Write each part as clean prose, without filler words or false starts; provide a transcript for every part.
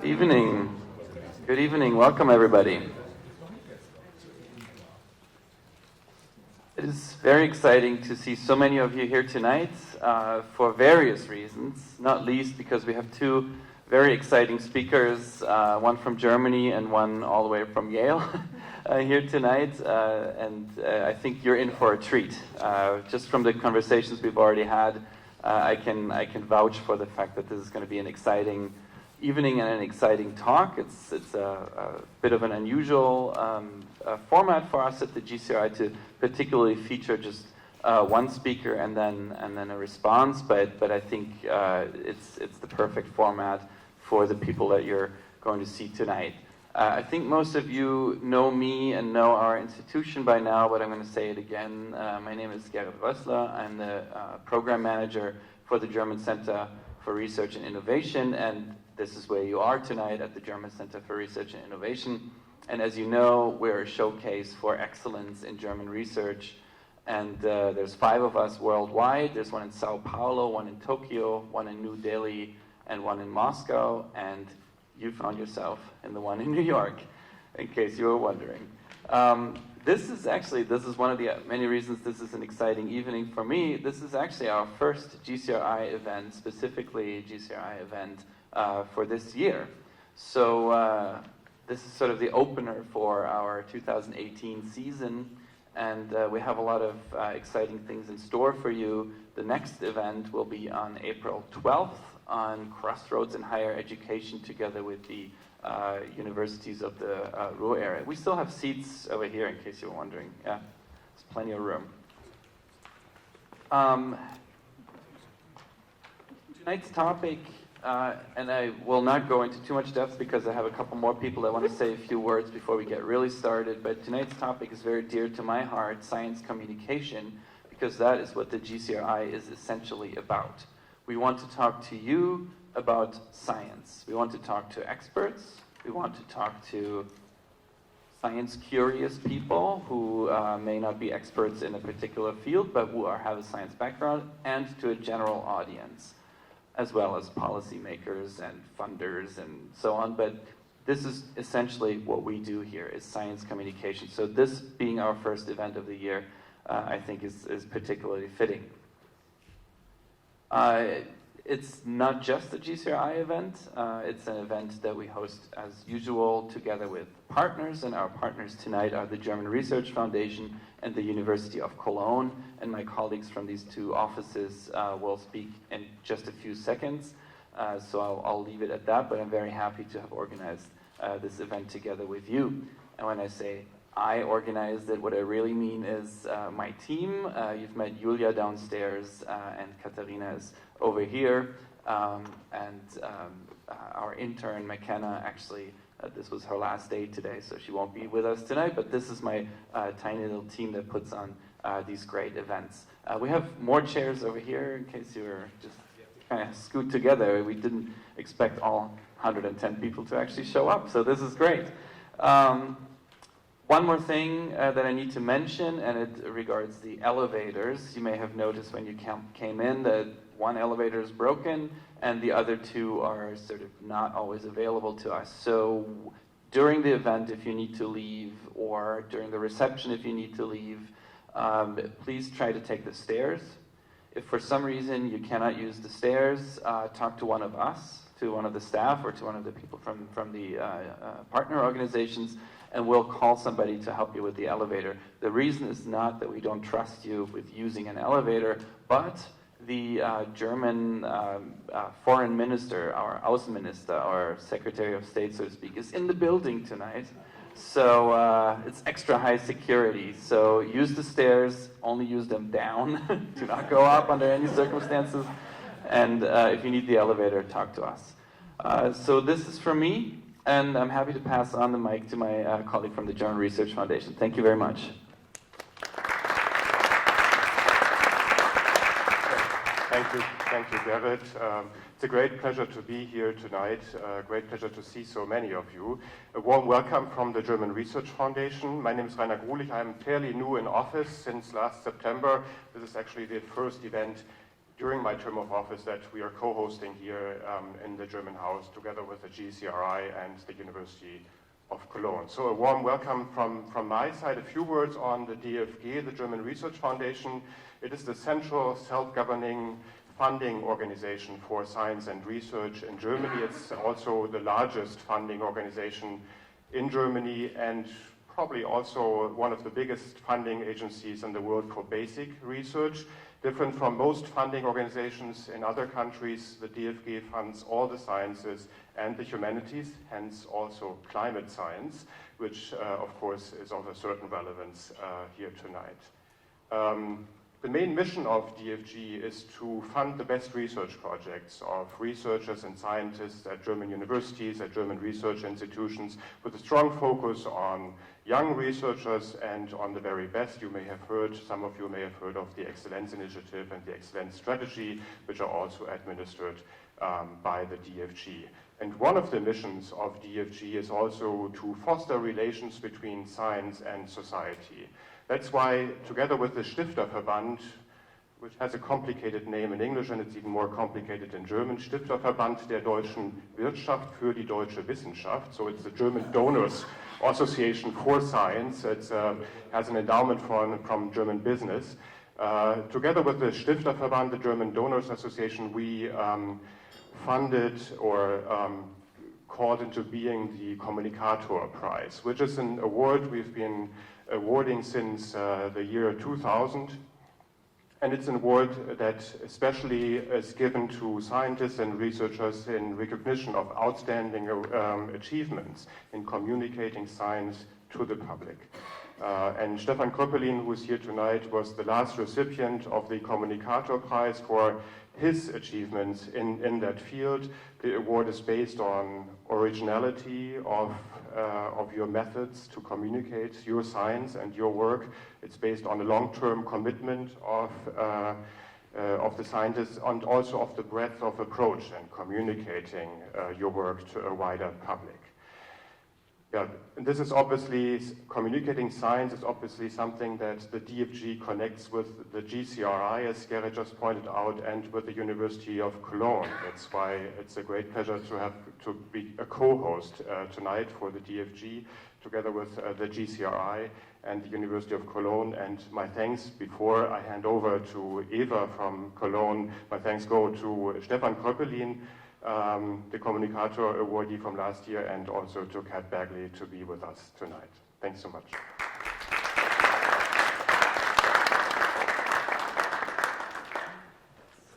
Evening. Good evening. Welcome, everybody. It is very exciting to see so many of you here tonight for various reasons, not least because we have two very exciting speakers, one from Germany and one all the way from Yale here tonight. I think you're in for a treat. Just from the conversations we've already had, I can vouch for the fact that this is going to be an exciting evening and an exciting talk. It's a bit of an unusual format for us at the GCRI to particularly feature just one speaker and then a response. But I think it's the perfect format for the people that you're going to see tonight. I think most of you know me and know our institution by now, but I'm going to say it again. My name is Gerrit Rössler. I'm the program manager for the German Center for Research and Innovation, and this is where you are tonight at the German Center for Research and Innovation. And as you know, we're a showcase for excellence in German research. And there's 5 of us worldwide. There's one in Sao Paulo, one in Tokyo, one in New Delhi, and one in Moscow. And you found yourself in the one in New York, in case you were wondering. This is one of the many reasons this is an exciting evening for me. This is actually our first GCRI event, specifically GCRI event for this year. So this is sort of the opener for our 2018 season, and we have a lot of exciting things in store for you. The next event will be on April 12th on Crossroads in Higher Education, together with the universities of the Ruhr area. We still have seats over here, in case you were wondering. Yeah, there's plenty of room. Tonight's topic, and I will not go into too much depth because I have a couple more people that want to say a few words before we get really started, but tonight's topic is very dear to my heart, science communication, because that is what the GCRI is essentially about. We want to talk to you about science. We want to talk to experts. We want to talk to science-curious people who may not be experts in a particular field, but who have a science background, and to a general audience, as well as policymakers and funders and so on. But this is essentially what we do here, is science communication. So this being our first event of the year, I think is particularly fitting. It's not just a GCRI event. It's an event that we host as usual together with partners, and our partners tonight are the German Research Foundation and the University of Cologne, and my colleagues from these two offices will speak in just a few seconds. So I'll leave it at that, but I'm very happy to have organized this event together with you. And when I say I organized it, what I really mean is my team. You've met Julia downstairs, and Katharina is over here, and our intern, McKenna, actually, this was her last day today, so she won't be with us tonight, but this is my tiny little team that puts on these great events. We have more chairs over here in case you were just kind of scoot together. We didn't expect all 110 people to actually show up, so this is great. One more thing that I need to mention, and it regards the elevators. You may have noticed when you came in that one elevator is broken and the other 2 are sort of not always available to us. So during the event, if you need to leave, or during the reception if you need to leave, please try to take the stairs. If for some reason you cannot use the stairs, talk to one of us, to one of the staff, or to one of the people from the partner organizations, and we'll call somebody to help you with the elevator. The reason is not that we don't trust you with using an elevator, but the German foreign minister, our Außenminister, our Secretary of State, so to speak, is in the building tonight. So it's extra high security. So use the stairs, only use them down. Do not go up under any circumstances. And if you need the elevator, talk to us. So this is from me. And I'm happy to pass on the mic to my colleague from the German Research Foundation. Thank you very much. Thank you, Gerrit. It's a great pleasure to be here tonight. Great pleasure to see so many of you. A warm welcome from the German Research Foundation. My name is Rainer Grulich. I'm fairly new in office since last September. This is actually the first event during my term of office that we are co-hosting here in the German house together with the GCRI and the University of Cologne. So a warm welcome from my side. A few words on the DFG, the German Research Foundation. It is the central self-governing funding organization for science and research in Germany. It's also the largest funding organization in Germany and probably also one of the biggest funding agencies in the world for basic research. Different from most funding organizations in other countries, the DFG funds all the sciences and the humanities, hence also climate science, which of course is of a certain relevance here tonight. The main mission of DFG is to fund the best research projects of researchers and scientists at German universities, at German research institutions, with a strong focus on young researchers and on the very best. You may have heard, some of you may have heard of the Excellence Initiative and the Excellence Strategy, which are also administered by the DFG. And one of the missions of DFG is also to foster relations between science and society. That's why, together with the Stifterverband, which has a complicated name in English and it's even more complicated in German, Stifterverband der deutschen Wirtschaft für die deutsche Wissenschaft, so it's the German Donors Association for Science. It has an endowment from German business. Together with the Stifterverband, the German Donors Association, we funded or called into being the Kommunikator Prize, which is an award we've been awarding since the year 2000. And it's an award that especially is given to scientists and researchers in recognition of outstanding achievements in communicating science to the public. And Stefan Kröppelin, who is here tonight, was the last recipient of the Kommunikator Prize for his achievements in that field. The award is based on originality of your methods to communicate your science and your work. It's based on a long-term commitment of the scientists and also of the breadth of approach in communicating your work to a wider public. Yeah, and this is obviously, communicating science is obviously something that the DFG connects with the GCRI, as Gerrit just pointed out, and with the University of Cologne. That's why it's a great pleasure to be a co-host tonight for the DFG, together with the GCRI and the University of Cologne. And my thanks, before I hand over to Eva from Cologne, my thanks go to Stefan Kröppelin, the Kommunikator awardee from last year, and also to Kat Bagley to be with us tonight. Thanks so much.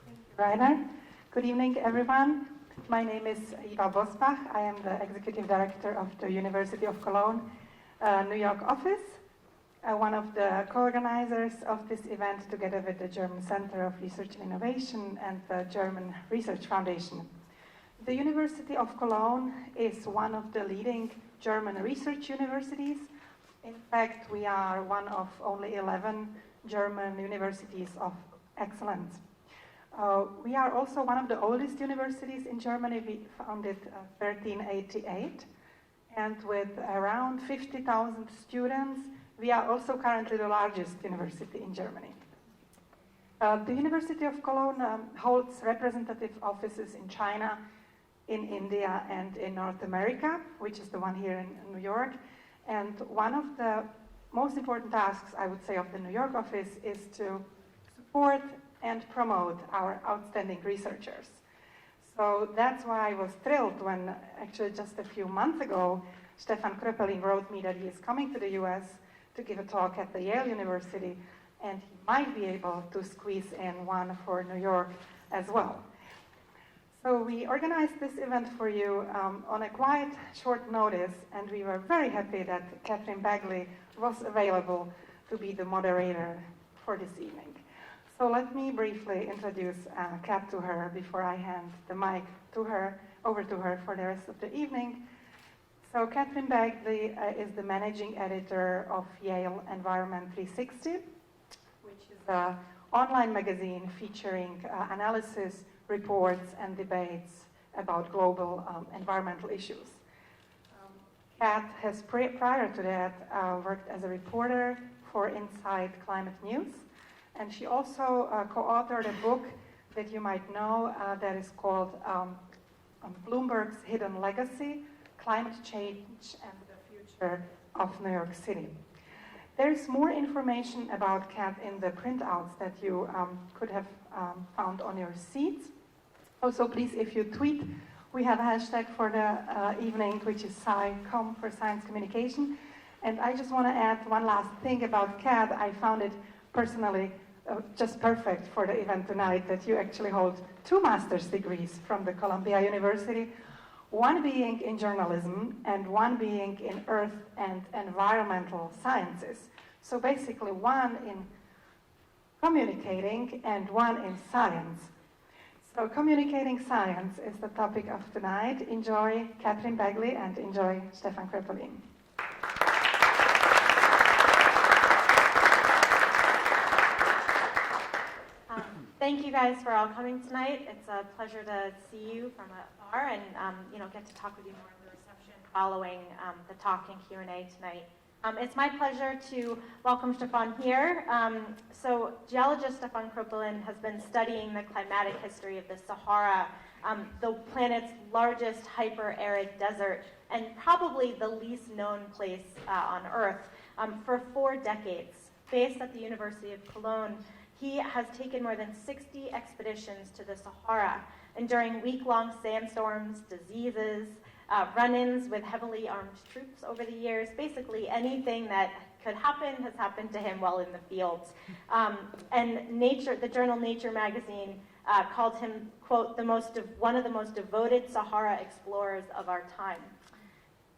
Thank you, Rainer. Good evening, everyone. My name is Eva Bosbach. I am the Executive Director of the University of Cologne, New York office, one of the co-organizers of this event together with the German Center of Research and Innovation and the German Research Foundation. The University of Cologne is one of the leading German research universities. In fact, we are one of only 11 German universities of excellence. We are also one of the oldest universities in Germany. We founded 1388, and with around 50,000 students, we are also currently the largest university in Germany. The University of Cologne holds representative offices in China, in India, and in North America, which is the one here in New York. And one of the most important tasks, I would say, of the New York office is to support and promote our outstanding researchers. So that's why I was thrilled when, actually just a few months ago, Stefan Kröppelin wrote me that he is coming to the US to give a talk at the Yale University, and he might be able to squeeze in one for New York as well. So we organized this event for you on a quite short notice, and we were very happy that Catherine Bagley was available to be the moderator for this evening. So let me briefly introduce Kat to her before I hand the mic over to her for the rest of the evening. So Catherine Bagley is the managing editor of Yale Environment 360, which is an online magazine featuring analysis, reports, and debates about global environmental issues. Kat has, prior to that, worked as a reporter for Inside Climate News, and she also co-authored a book that you might know that is called Bloomberg's Hidden Legacy, Climate Change and the Future of New York City. There's more information about CAT in the printouts that you could have found on your seats. Also, please, if you tweet, we have a hashtag for the evening, which is SciComm for Science Communication. And I just want to add one last thing about CAD. I found it personally just perfect for the event tonight that you actually hold 2 master's degrees from the Columbia University, one being in journalism and one being in earth and environmental sciences. So basically one in communicating and one in science. So communicating science is the topic of tonight. Enjoy Catherine Bagley and enjoy Stefan Kröpelin. Thank you guys for all coming tonight. It's a pleasure to see you from afar and get to talk with you more in the reception following the talk and Q&A tonight. It's my pleasure to welcome Stefan here. So geologist Stefan Kröpelin has been studying the climatic history of the Sahara, the planet's largest hyper-arid desert, and probably the least known place on Earth, for 4 decades. Based at the University of Cologne, he has taken more than 60 expeditions to the Sahara, enduring week-long sandstorms, diseases, run-ins with heavily armed troops over the years. Basically, anything that could happen has happened to him while in the fields. And Nature, the journal Nature magazine, called him, quote, one of the most devoted Sahara explorers of our time.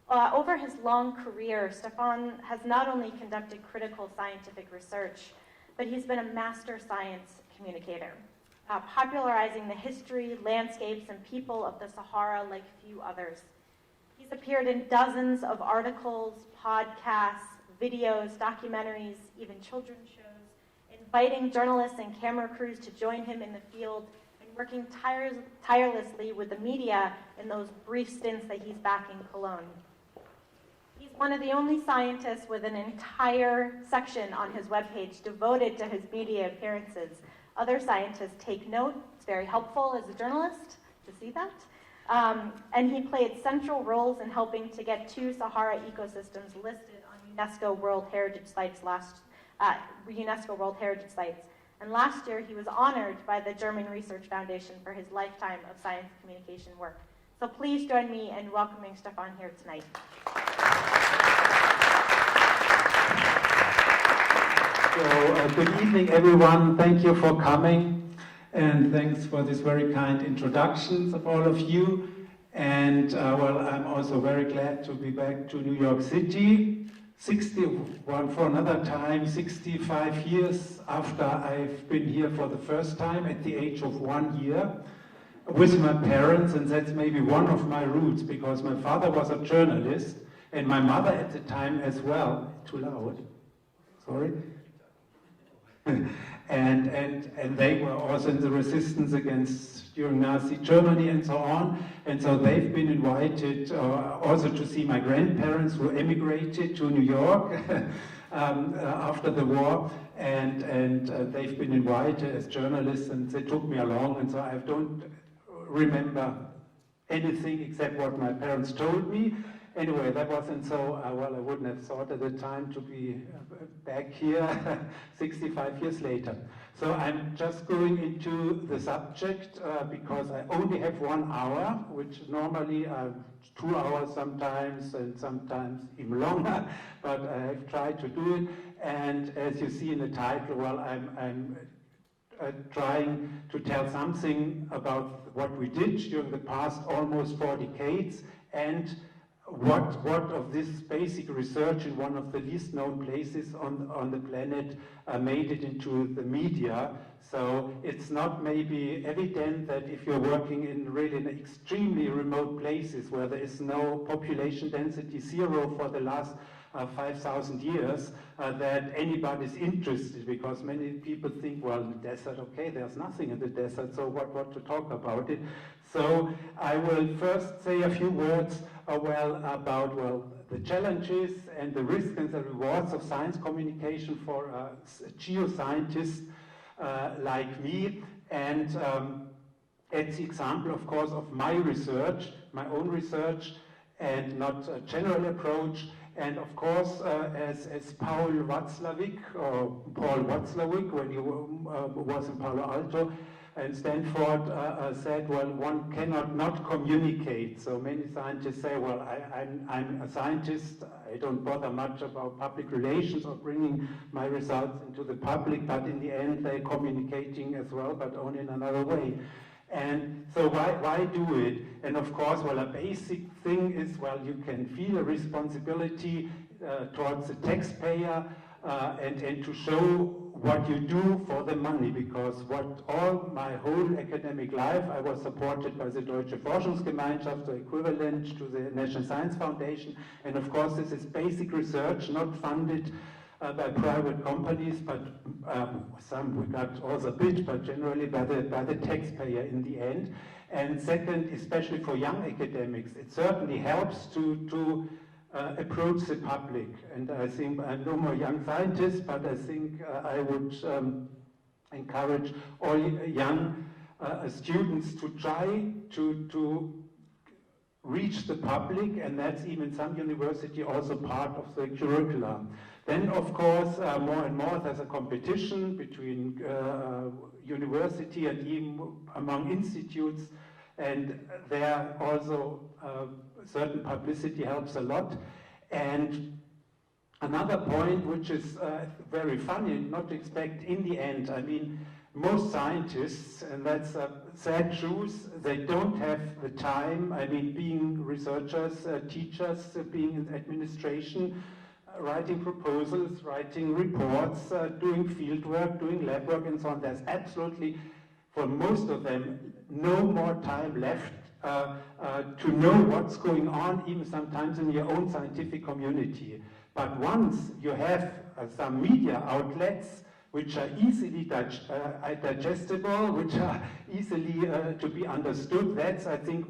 Over his long career, Stefan has not only conducted critical scientific research, but he's been a master science communicator, popularizing the history, landscapes, and people of the Sahara like few others. He's appeared in dozens of articles, podcasts, videos, documentaries, even children's shows, inviting journalists and camera crews to join him in the field and working tirelessly with the media in those brief stints that he's back in Cologne. He's one of the only scientists with an entire section on his webpage devoted to his media appearances. Other scientists take note. It's very helpful as a journalist to see that. And he played central roles in helping to get 2 Sahara ecosystems listed on UNESCO World Heritage Sites And last year, he was honored by the German Research Foundation for his lifetime of science communication work. So please join me in welcoming Stefan here tonight. So, good evening, everyone. Thank you for coming, and thanks for this very kind introductions of all of you. And I'm also very glad to be back to New York City. 65 years after I've been here for the first time at the age of 1 year with my parents, and that's maybe one of my roots because my father was a journalist and my mother at the time as well. Too loud? Sorry. and they were also in the resistance during Nazi Germany and so on. And so they've been invited also to see my grandparents who emigrated to New York after the war. And they've been invited as journalists, and they took me along. And so I don't remember anything except what my parents told me. Anyway, that wasn't so, I wouldn't have thought at the time to be back here 65 years later. So I'm just going into the subject because I only have 1 hour, which normally 2 hours sometimes and sometimes even longer, but I have tried to do it. And as you see in the title, I'm trying to tell something about what we did during the past almost 4 decades and what of this basic research in one of the least known places on the planet made it into the media. So it's not maybe evident that if you're working in really in extremely remote places where there is no population density, 0 for the last 5,000 years, that anybody's interested, because many people think, well, in the desert, okay, there's nothing in the desert, so what to talk about it? So I will first say a few words about the challenges and the risks and the rewards of science communication for a geoscientist like me. And it's the example, of course, of my research, my own research, and not a general approach. And of course, as Paul Watzlawick, when he was in Palo Alto and Stanford, said, well, one cannot not communicate. So many scientists say, well, I'm a scientist, I don't bother much about public relations or bringing my results into the public, but in the end they're communicating as well, but only in another way. And so why do it? And of course, well, a basic thing is, well, you can feel a responsibility towards the taxpayer and to show what you do for the money, because all my whole academic life, I was supported by the Deutsche Forschungsgemeinschaft, the equivalent to the National Science Foundation. And of course, this is basic research, not funded by private companies, but some we got also a bit, but generally by the taxpayer in the end. And second, especially for young academics, it certainly helps to approach the public. And I think I'm no more young scientist, but I think I would encourage all young students to try to reach the public, and that's even some university also part of the curriculum. Then, of course, more and more there's a competition between university and even among institutes, and there also certain publicity helps a lot. And another point, which is very funny, not to expect in the end, I mean, most scientists, and that's a sad truth, they don't have the time, I mean, being researchers, teachers, being in administration, writing proposals, writing reports, doing field work, doing lab work, and so on. There's absolutely, for most of them, no more time left to know what's going on, even sometimes in your own scientific community. But once you have some media outlets which are easily digestible, which are easily to be understood, that's, I think,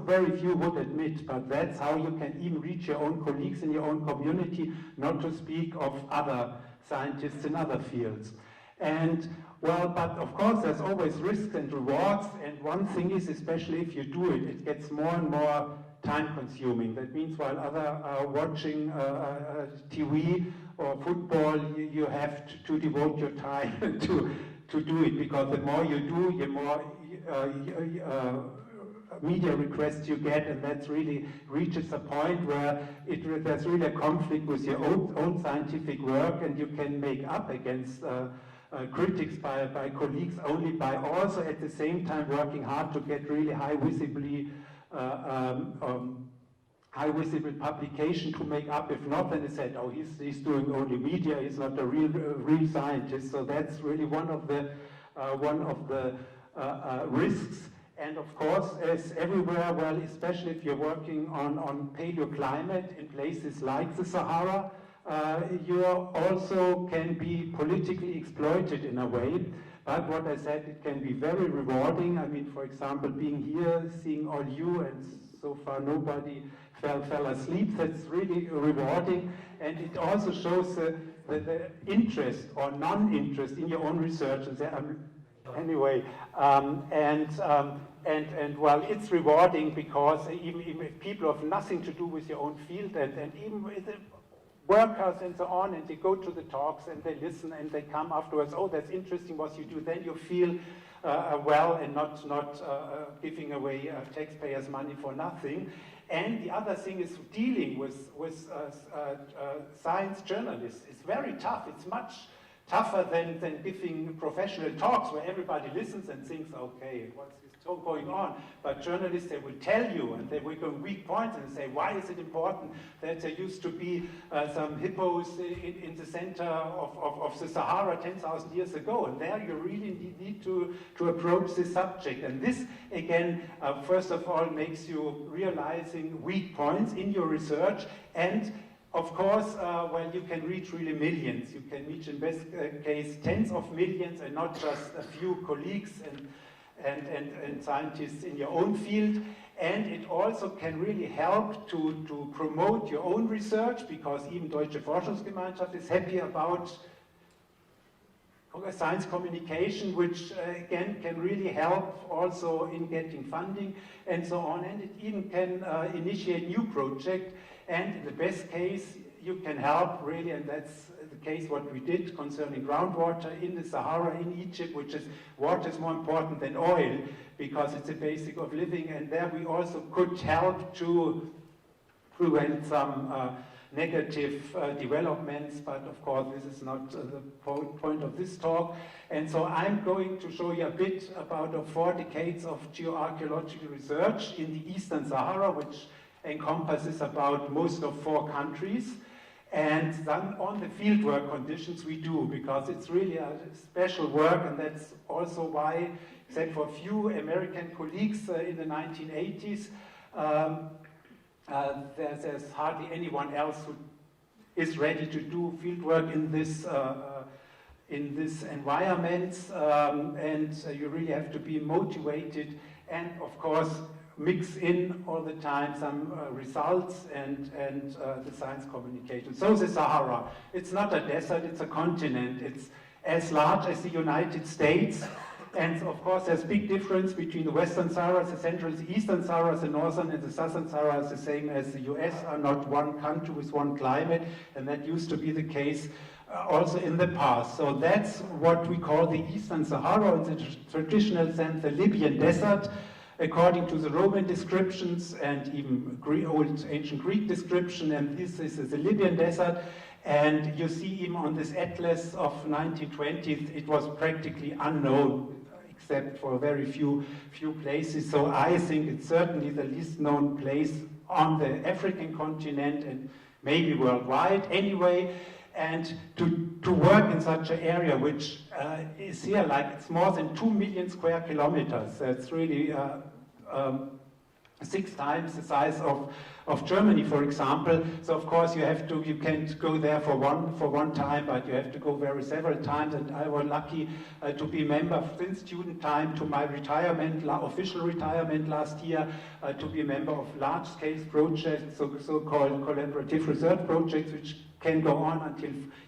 very few would admit, but that's how you can even reach your own colleagues in your own community, not to speak of other scientists in other fields. And, well, but of course there's always risks and rewards, and one thing is, especially if you do it, it gets more and more time consuming. That means while others are watching TV or football, you have to devote your time to do it, because the more you do, the more media requests you get, and that really reaches a point where there's really a conflict with your own scientific work, and you can make up against critics by colleagues only by also at the same time working hard to get really high visible publication to make up. If not, then they said, oh, he's doing only media, he's not a real scientist. So that's really one of the risks. And of course, as everywhere, well, especially if you're working on paleoclimate in places like the Sahara, you also can be politically exploited in a way. But what I said, it can be very rewarding. I mean, for example, being here, seeing all you, and so far nobody fell asleep, that's really rewarding. And it also shows the interest or non-interest in your own research. And anyway, and well, it's rewarding because even if people have nothing to do with your own field, and even with the workers and so on, and they go to the talks and they listen and they come afterwards, oh, that's interesting what you do, then you feel well and not giving away taxpayers' money for nothing. And the other thing is dealing with science journalists. It's very tough. It's much tougher than giving professional talks where everybody listens and thinks, okay, what's this talk going on? But journalists, they will tell you, and they will go weak points and say, why is it important that there used to be some hippos in the center of the Sahara 10,000 years ago? And there you really need to approach this subject. And this, again, first of all, makes you realizing weak points in your research, and of course, well, you can reach really millions. You can reach, in best case, tens of millions, and not just a few colleagues and scientists in your own field. And it also can really help to promote your own research, because even Deutsche Forschungsgemeinschaft is happy about science communication, which again can really help also in getting funding and so on, and it even can initiate new projects, and in the best case you can help really, and that's the case what we did concerning groundwater in the Sahara in Egypt, which is water is more important than oil because it's a basic of living, and there we also could help to prevent some negative developments, but of course this is not the point of this talk. And so I'm going to show you a bit about the 4 decades of geoarchaeological research in the Eastern Sahara, which encompasses about most of 4 countries, and then on the fieldwork conditions we do, because it's really a special work, and that's also why, except for a few American colleagues in the 1980s, there's hardly anyone else who is ready to do fieldwork in this environment, and you really have to be motivated and, of course, mix in all the time some results and the science communication. So the Sahara, it's not a desert, it's a continent. It's as large as the United States. And of course, there's a big difference between the Western Sahara, the Central, the Eastern Sahara, the Northern, and the Southern Sahara is the same as the US, are not one country with one climate, and that used to be the case also in the past. So that's what we call the Eastern Sahara, in the traditional sense, the Libyan desert, according to the Roman descriptions and even old ancient Greek description, and this is the Libyan desert. And you see even on this atlas of 1920s, it was practically unknown, except for very few places. So I think it's certainly the least known place on the African continent and maybe worldwide anyway. And to work in such an area, which is here, like it's more than 2 million square kilometers. That's really 6 times the size of Germany, for example. So of course you can't go there for one time, but you have to go several times. And I was lucky to be member since student time to my official retirement last year, to be a member of large-scale projects, so-called collaborative research projects, which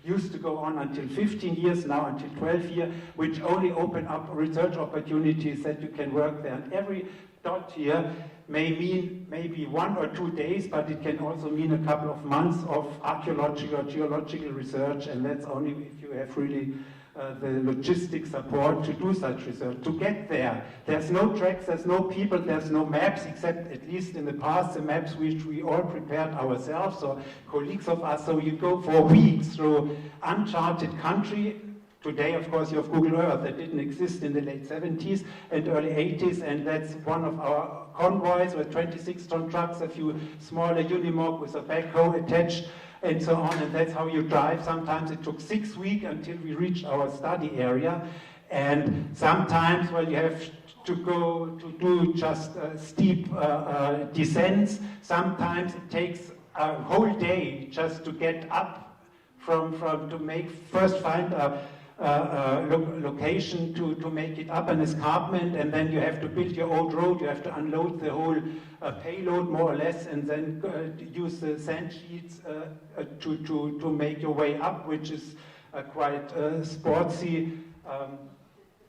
used to go on until 15 years, now until 12 years, which only open up research opportunities that you can work there. And every dot here may mean maybe 1 or 2 days, but it can also mean a couple of months of archaeological or geological research, and that's only if you have really the logistic support to do such research. To get there, there's no tracks, there's no people, there's no maps, except at least in the past, the maps which we all prepared ourselves, or colleagues of us. So you go for weeks through uncharted country. Today, of course, you have Google Earth that didn't exist in the late 70s and early 80s, and that's one of our convoys with 26-ton trucks, a few smaller Unimog with a backhoe attached, and so on, and that's how you drive. Sometimes it took 6 weeks until we reached our study area, and sometimes, well, you have to go to do just steep descents. Sometimes it takes a whole day just to get up find a location to make it up an escarpment, and then you have to build your own road, you have to unload the whole payload more or less, and then use the sand sheets to make your way up, which is quite sportsy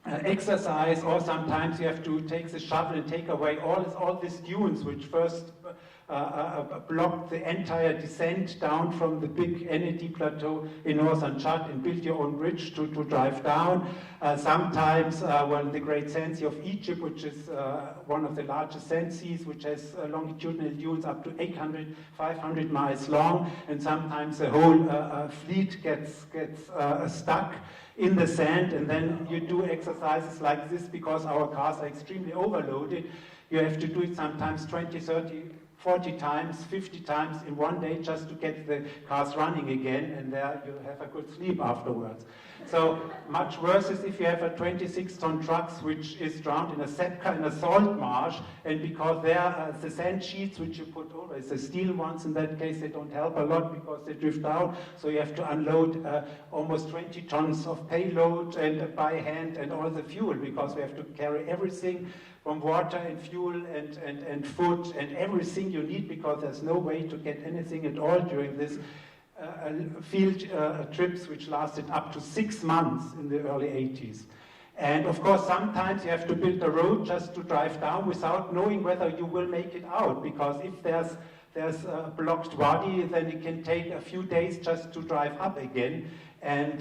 exercise. Or sometimes you have to take the shovel and take away all these dunes which first blocked the entire descent down from the big Ennedi plateau in northern Chad, and build your own bridge to drive down. Sometimes, the Great Sand Sea of Egypt, which is one of the largest sand seas, which has longitudinal dunes up to 800, 500 miles long, and sometimes the whole fleet gets stuck in the sand, and then you do exercises like this because our cars are extremely overloaded. You have to do it sometimes 20, 30, 40 times, 50 times in one day just to get the cars running again, and there you have a good sleep afterwards. So much worse is if you have a 26-ton trucks which is drowned in a salt marsh, and because there the sand sheets which you put over, it's the steel ones, in that case they don't help a lot because they drift out, so you have to unload almost 20 tons of payload and by hand, and all the fuel, because we have to carry everything from water and fuel and food and everything you need, because there's no way to get anything at all during this field trips which lasted up to 6 months in the early 80s. And of course, sometimes you have to build a road just to drive down without knowing whether you will make it out, because if there's a blocked wadi, then it can take a few days just to drive up again. And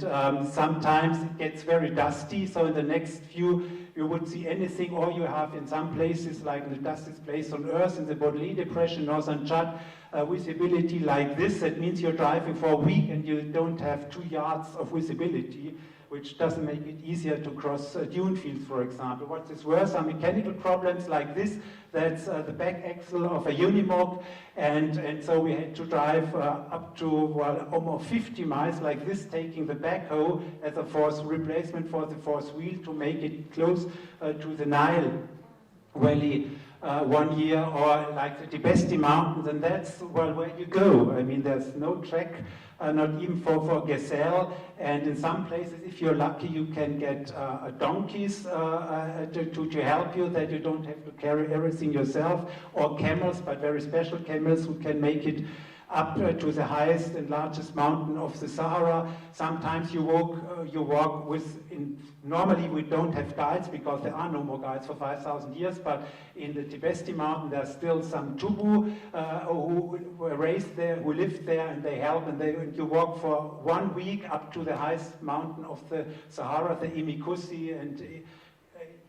sometimes it gets very dusty, so in the next view you would see anything, or you have in some places, like the dustiest place on earth, in the Baudelaire Depression, northern Chad, visibility like this. That means you're driving for a week and you don't have 2 yards of visibility, which doesn't make it easier to cross dune fields, for example. What is worse are mechanical problems like this. That's the back axle of a Unimog, and so we had to drive up to, well, almost 50 miles like this, taking the backhoe as a force replacement for the force wheel to make it close to the Nile Valley 1 year, or like the Tibesti Mountains, and that's, well, where you go. I mean, there's no track, not even for gazelle, and in some places, if you're lucky, you can get donkeys to help you, that you don't have to carry everything yourself, or camels, but very special camels who can make it up to the highest and largest mountain of the Sahara. Sometimes you walk with, normally we don't have guides because there are no more guides for 5,000 years, but in the Tibesti Mountain there's still some Tubu who were raised there, who lived there, and they help, and you walk for 1 week up to the highest mountain of the Sahara, the Imikusi, and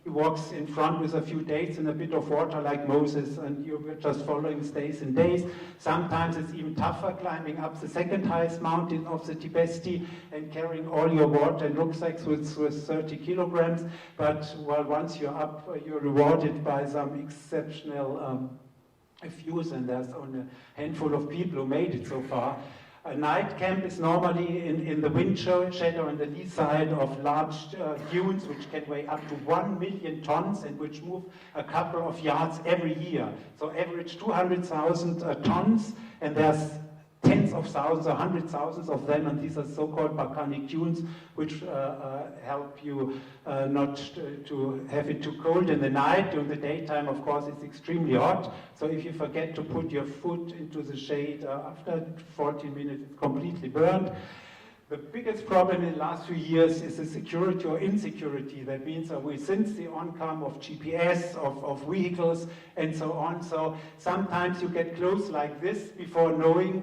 he walks in front with a few dates and a bit of water like Moses, and you're just following days and days. Sometimes it's even tougher climbing up the second highest mountain of the Tibesti and carrying all your water and rucksacks with 30 kilograms. But well, once you're up, you're rewarded by some exceptional views, and there's only a handful of people who made it so far. A night camp is normally in the wind shadow on the lee side of large dunes which can weigh up to 1 million tons and which move a couple of yards every year. So average 200,000 tons, and there's tens of thousands or hundreds of thousands of them, and these are so-called volcanic dunes which help you not to have it too cold in the night. During the daytime, of course, it's extremely hot, so if you forget to put your foot into the shade, after 14 minutes it's completely burned. The biggest problem in the last few years is the security or insecurity. That means since the oncome of GPS, of vehicles, and so on, so sometimes you get close like this before knowing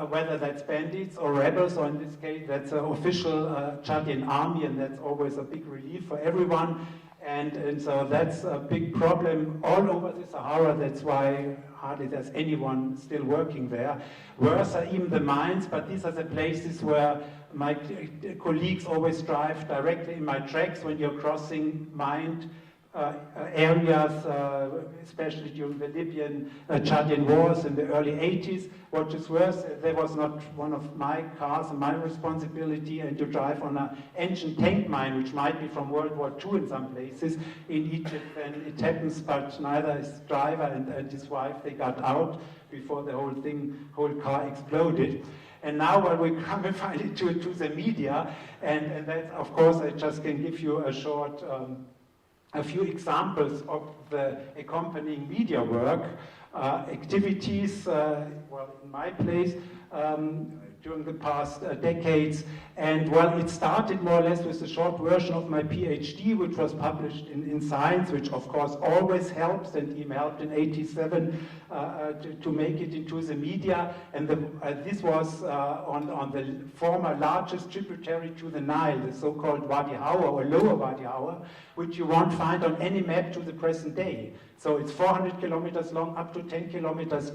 whether that's bandits or rebels, or in this case that's an official Chadian army, and that's always a big relief for everyone. And so that's a big problem all over the Sahara. That's why hardly there's anyone still working there. Worse are even the mines, but these are the places where my colleagues always drive directly in my tracks when you're crossing mined areas, especially during the Libyan Chadian wars in the early 80s. What is worse, there was not one of my cars and my responsibility, and to drive on an ancient tank mine, which might be from World War II in some places in Egypt, and it happens, but neither his driver and his wife, they got out before the whole car exploded. And now when we come finally to the media, and that, of course, I just can give you a short a few examples of the accompanying media work, activities, well, in my place, during the past decades. And well, it started more or less with a short version of my PhD, which was published in Science, which of course always helps, and even helped in '87 to make it into the media. And this was on the former largest tributary to the Nile, the so-called Wadi Hawa, or Lower Wadi Hawa, which you won't find on any map to the present day. So it's 400 kilometers long, up to 10 kilometers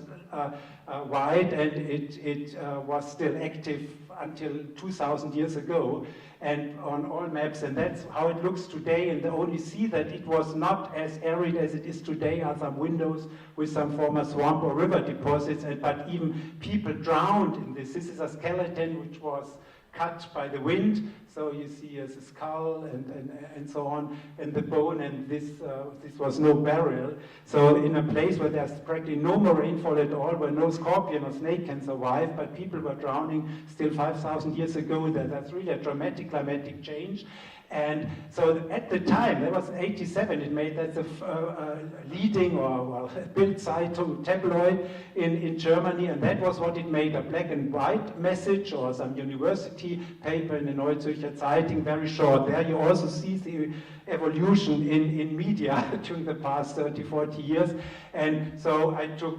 wide, and it was still active until 2,000 years ago, and on all maps, and that's how it looks today. And the only see that it was not as arid as it is today are some windows with some former swamp or river deposits, but even people drowned in this. This is a skeleton which was cut by the wind, So you see the skull and so on, and the bone, and this was no burial. So in a place where there's practically no more rainfall at all, where no scorpion or snake can survive, but people were drowning still 5,000 years ago, that's really a dramatic climatic change. And so at the time, that was 87, it made that the leading or Bild Zeitung tabloid in Germany, and that was what it made, a black and white message or some university paper in the Neue Zürcher Zeitung, very short. There you also see the evolution in media during the past 30, 40 years. And so I took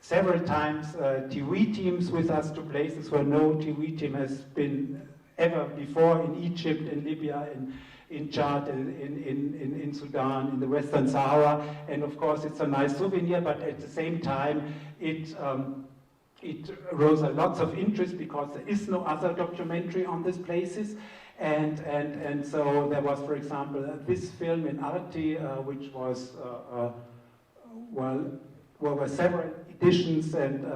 several times TV teams with us to places where no TV team has been ever before, in Egypt, in Libya, in Chad, in Sudan, in the Western Sahara. And of course it's a nice souvenir, but at the same time it rose lots of interest because there is no other documentary on these places. And so there was, for example, this film in Arti, which was, there were several editions, and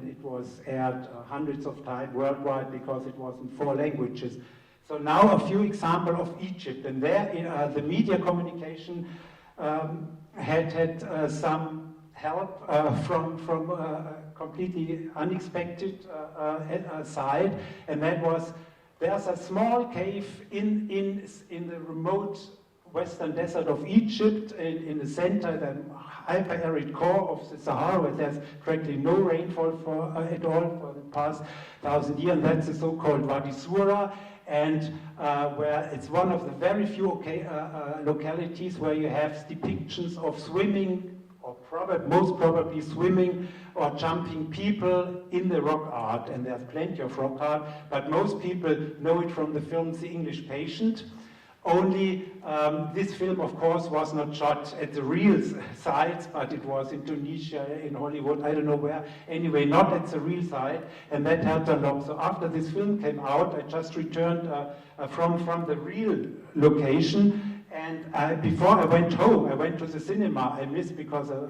it was aired hundreds of times worldwide because it was in 4 languages. So now a few examples of Egypt, and there the media communication had some help from a completely unexpected side, and that was, there's a small cave in the remote western desert of Egypt, in the center, the hyper-arid core of the Sahara, where there's practically no rainfall at all for the past 1,000 years, and that's the so-called Wadi Sura, and where it's one of the very few localities where you have depictions of swimming, or most probably swimming or jumping people in the rock art, and there's plenty of rock art, but most people know it from the film The English Patient. Only this film, of course, was not shot at the real sites, but it was in Tunisia, in Hollywood, I don't know where. Anyway, not at the real site, and that helped a lot. So after this film came out, I just returned from the real location, and before I went home, I went to the cinema. I missed because a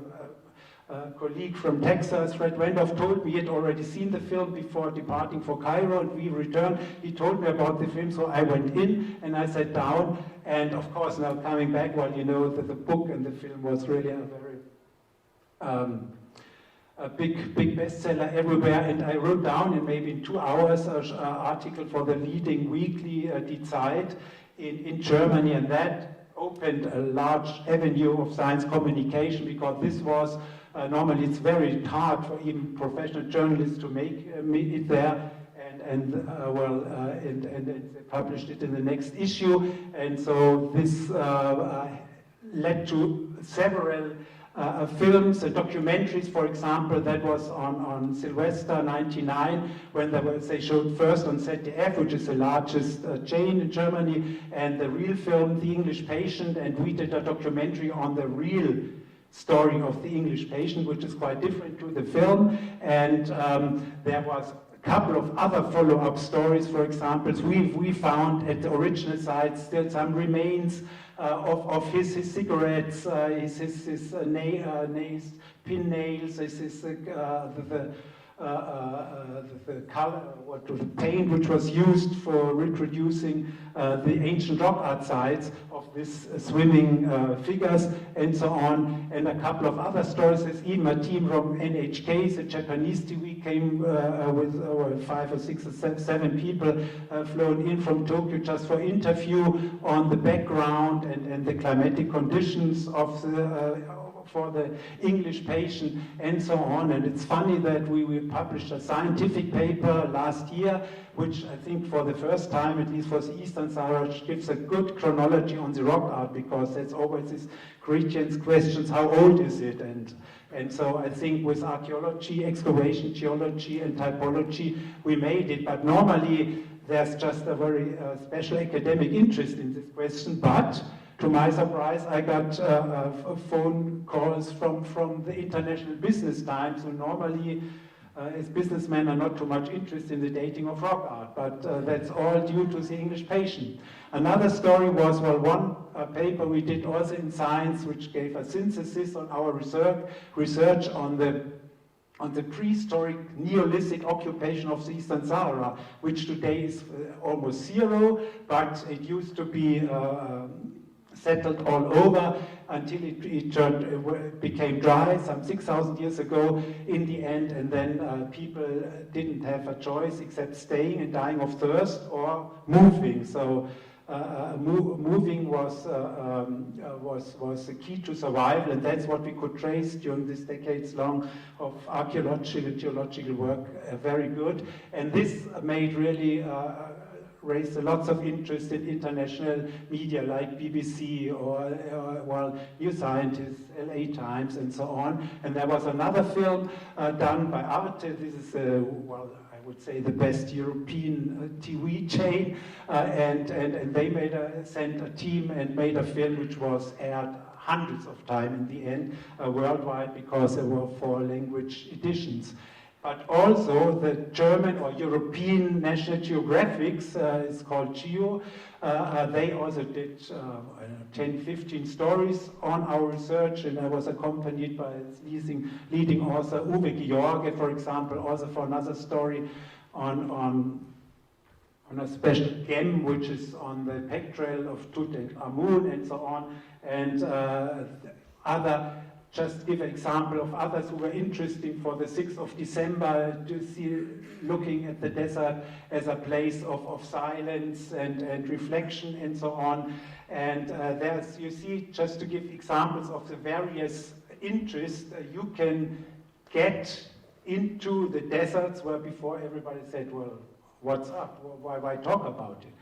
colleague from Texas, Fred Wendoff, told me he had already seen the film before departing for Cairo, and we returned. He told me about the film, so I went in and I sat down. And of course, now coming back, well, you know that the book and the film was really a very a big bestseller everywhere. And I wrote down in maybe 2 hours an article for the leading weekly Die Zeit in Germany, and that opened a large avenue of science communication, because this was normally it's very hard for even professional journalists to make it there, and they published it in the next issue, and so this led to several films, documentaries, for example, that was on Sylvester '99, when they showed first on ZDF, which is the largest chain in Germany, and the real film, The English Patient, and we did a documentary on the real story of The English Patient, which is quite different to the film, and there was a couple of other follow-up stories. For example, we found at the original site still some remains of his cigarettes, his nails, pin nails, the color, the paint which was used for reproducing the ancient rock art sites of these swimming figures, and so on, and a couple of other stories. There's even a team from NHK, the Japanese TV, came with 5 or 6 or 7 people flown in from Tokyo just for interview on the background and the climatic conditions of for the English Patient, and so on. And it's funny that we published a scientific paper last year, which I think for the first time, at least for the Eastern Sahara, gives a good chronology on the rock art, because there's always these questions, how old is it? And so I think with archaeology, excavation, geology, and typology, we made it. But normally, there's just a very special academic interest in this question. But to my surprise, I got phone calls from the International Business Times, who normally, as businessmen, are not too much interested in the dating of rock art, but that's all due to The English Patient. Another story was, well, one paper we did also in Science, which gave a synthesis on our research on on the prehistoric Neolithic occupation of the Eastern Sahara, which today is almost zero, but it used to be settled all over until it became dry some 6,000 years ago in the end, and then people didn't have a choice except staying and dying of thirst or moving. So moving was the key to survival, and that's what we could trace during this decades long of archaeological and geological work very good. And this made really raised lots of interest in international media like BBC or New Scientist, LA Times, and so on. And there was another film done by Arte. This is, I would say, the best European TV chain. And they sent a team and made a film which was aired hundreds of times in the end worldwide, because there were 4 language editions. But also the German or European National Geographics, it's called Geo, they also did 10, 15 stories on our research, and I was accompanied by leading author Uwe George, for example, also for another story on a special gem which is on the pectoral of Tutankhamun and so on, and just give an example of others who were interesting for the 6th of December, to see, looking at the desert as a place of silence and reflection and so on. And there's, you see, just to give examples of the various interests you can get into the deserts, where before everybody said, well, what's up? Why talk about it?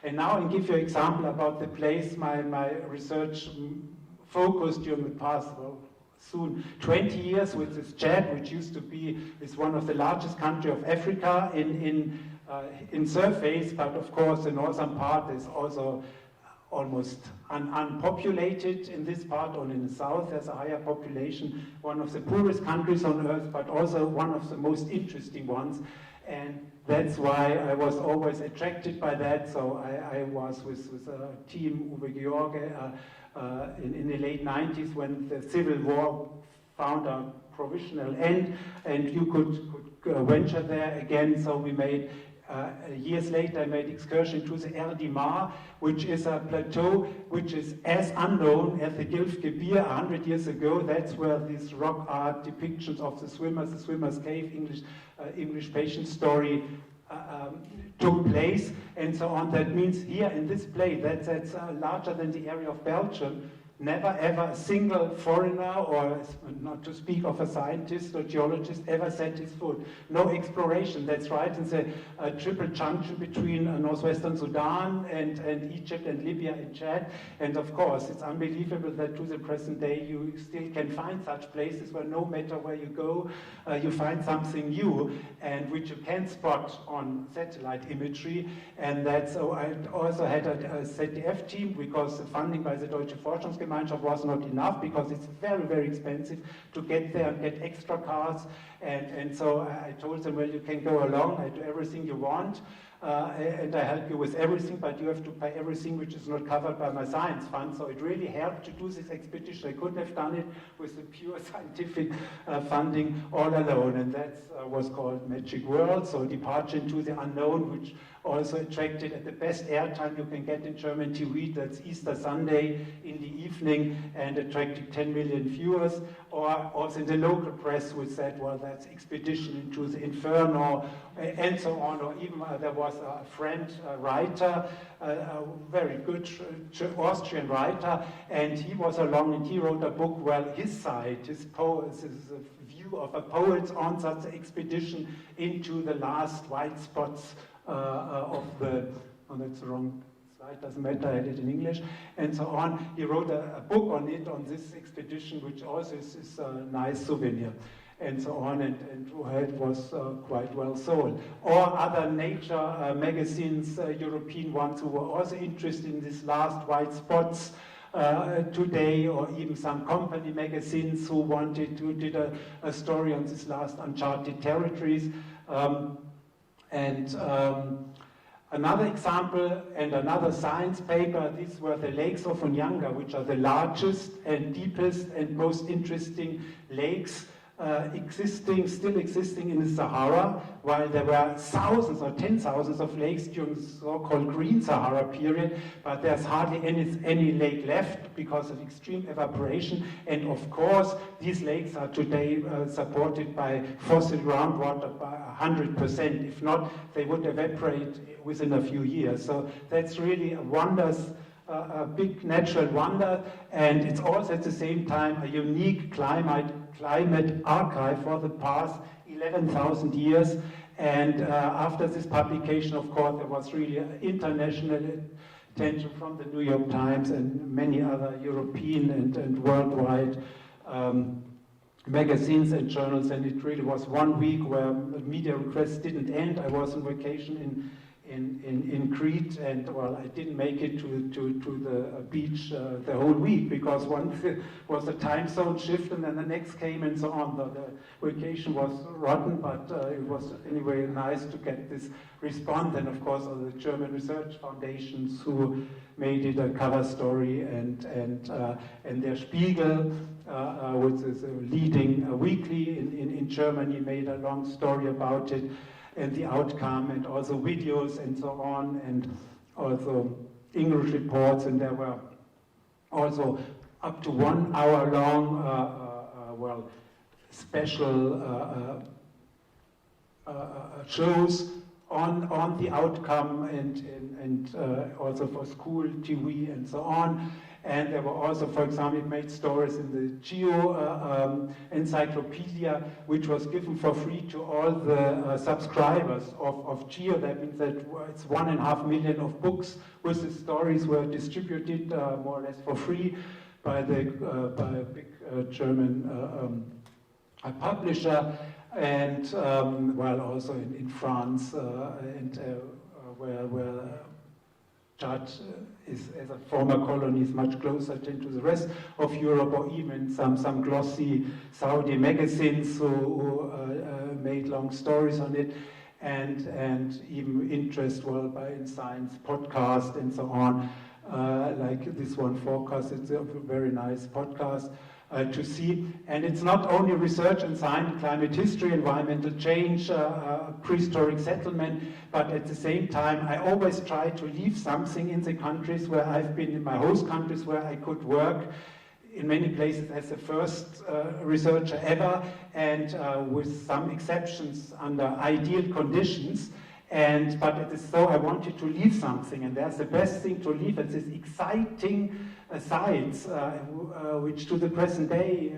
And now I'll give you an example about the place my research focused during the past, soon 20 years, with this Chad, which used to be one of the largest countries of Africa in surface, but of course the northern part is also almost unpopulated in this part. Only in the south there's a higher population, one of the poorest countries on earth, but also one of the most interesting ones. And that's why I was always attracted by that. So I was with a team, Uwe George, in the late 90s, when the civil war found a provisional end, and you could venture there again. So we made, years later, I made excursion to the Erdimar, which is a plateau which is as unknown as the Gilfgebir 100 years ago. That's where these rock art depictions of the Swimmer's Cave, English patient story took place, and so on. That means here in this place, that's larger than the area of Belgium, never ever a single foreigner, or not to speak of a scientist or geologist, ever set his foot. No exploration. That's right, in the triple junction between northwestern Sudan and Egypt and Libya and Chad. And of course, it's unbelievable that to the present day you still can find such places where no matter where you go, you find something new, and which you can spot on satellite imagery. And that's, so I also had a ZDF team, because the funding by the Deutsche Forschungsgemeinschaft was not enough, because it's very, very expensive to get there and get extra cars. And so I told them, well, you can go along, I do everything you want, and I help you with everything, but you have to pay everything which is not covered by my science fund. So it really helped to do this expedition. I couldn't have done it with the pure scientific funding all alone, and that was called Magic World, so departure into the unknown, which also attracted, at the best airtime you can get in German TV, that's Easter Sunday in the evening, and attracted 10 million viewers. Or also in the local press, which said, well, that's expedition into the inferno, and so on. Or even there was a friend writer, a very good Austrian writer, and he was along and he wrote a book, well, his side, his poets, his view of a poet on such an expedition into the last white spots of the, oh, that's the wrong slide, doesn't matter, I had it in English, and so on. He wrote a book on it, on this expedition, which also is a nice souvenir, and so on, and it was quite well sold. Or other nature magazines, European ones, who were also interested in these last white spots today, or even some company magazines who did a story on these last uncharted territories. Another example and another science paper, these were the lakes of Onyango, which are the largest and deepest and most interesting lakes still existing in the Sahara, while there were thousands or 10,000s of lakes during the so-called Green Sahara period, but there's hardly any lake left because of extreme evaporation. And of course, these lakes are today supported by fossil groundwater by 100%. If not, they would evaporate within a few years. So that's really a big natural wonder, and it's also at the same time a unique climate archive for the past 11,000 years. And after this publication, of course, there was really international attention from the New York Times and many other European and worldwide magazines and journals, and it really was 1 week where media requests didn't end. I was on vacation in Crete, and well, I didn't make it to the beach the whole week because one was a time zone shift, and then the next came, and so on. The vacation was rotten, but it was anyway nice to get this response. And of course, all the German research foundations who made it a cover story, and Der Spiegel, which is a leading weekly in Germany, made a long story about it and the outcome, and also videos and so on, and also English reports, and there were also up to 1 hour long special shows on the outcome, and also for school TV and so on. And there were also, for example, it made stories in the Geo encyclopedia, which was given for free to all the subscribers of Geo. That means that it's 1.5 million of books with the stories were distributed more or less for free by a big German publisher. And also in France, where Chad is, as a former colony, is much closer to the rest of Europe, or even some glossy Saudi magazines who made long stories on it, and even interest in science podcast and so on, like this one, Forecast. It's a very nice podcast to see. And it's not only research and science, climate history, environmental change, prehistoric settlement, but at the same time, I always try to leave something in the countries where I've been, in my host countries, where I could work in many places as the first researcher ever, and with some exceptions under ideal conditions. But it is so I wanted to leave something, and that's the best thing to leave. It's this exciting sites, which to the present day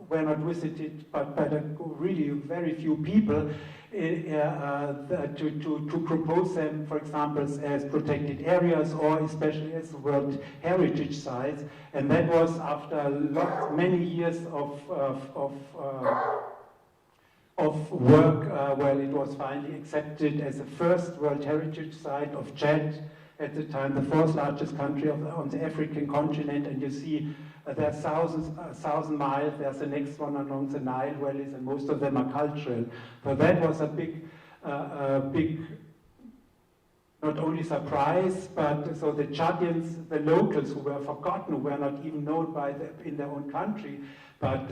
were not visited, but by really very few people, to propose them, for example, as protected areas, or especially as World Heritage Sites. And that was after many years of work, where it was finally accepted as the first World Heritage Site of Chad, at the time the 4th largest country on the African continent. And you see there are 1,000 miles, there's the next one along the Nile valleys, and most of them are cultural. So that was a big, not only surprise, but so the Chadians, the locals who were forgotten, who were not even known in their own country, but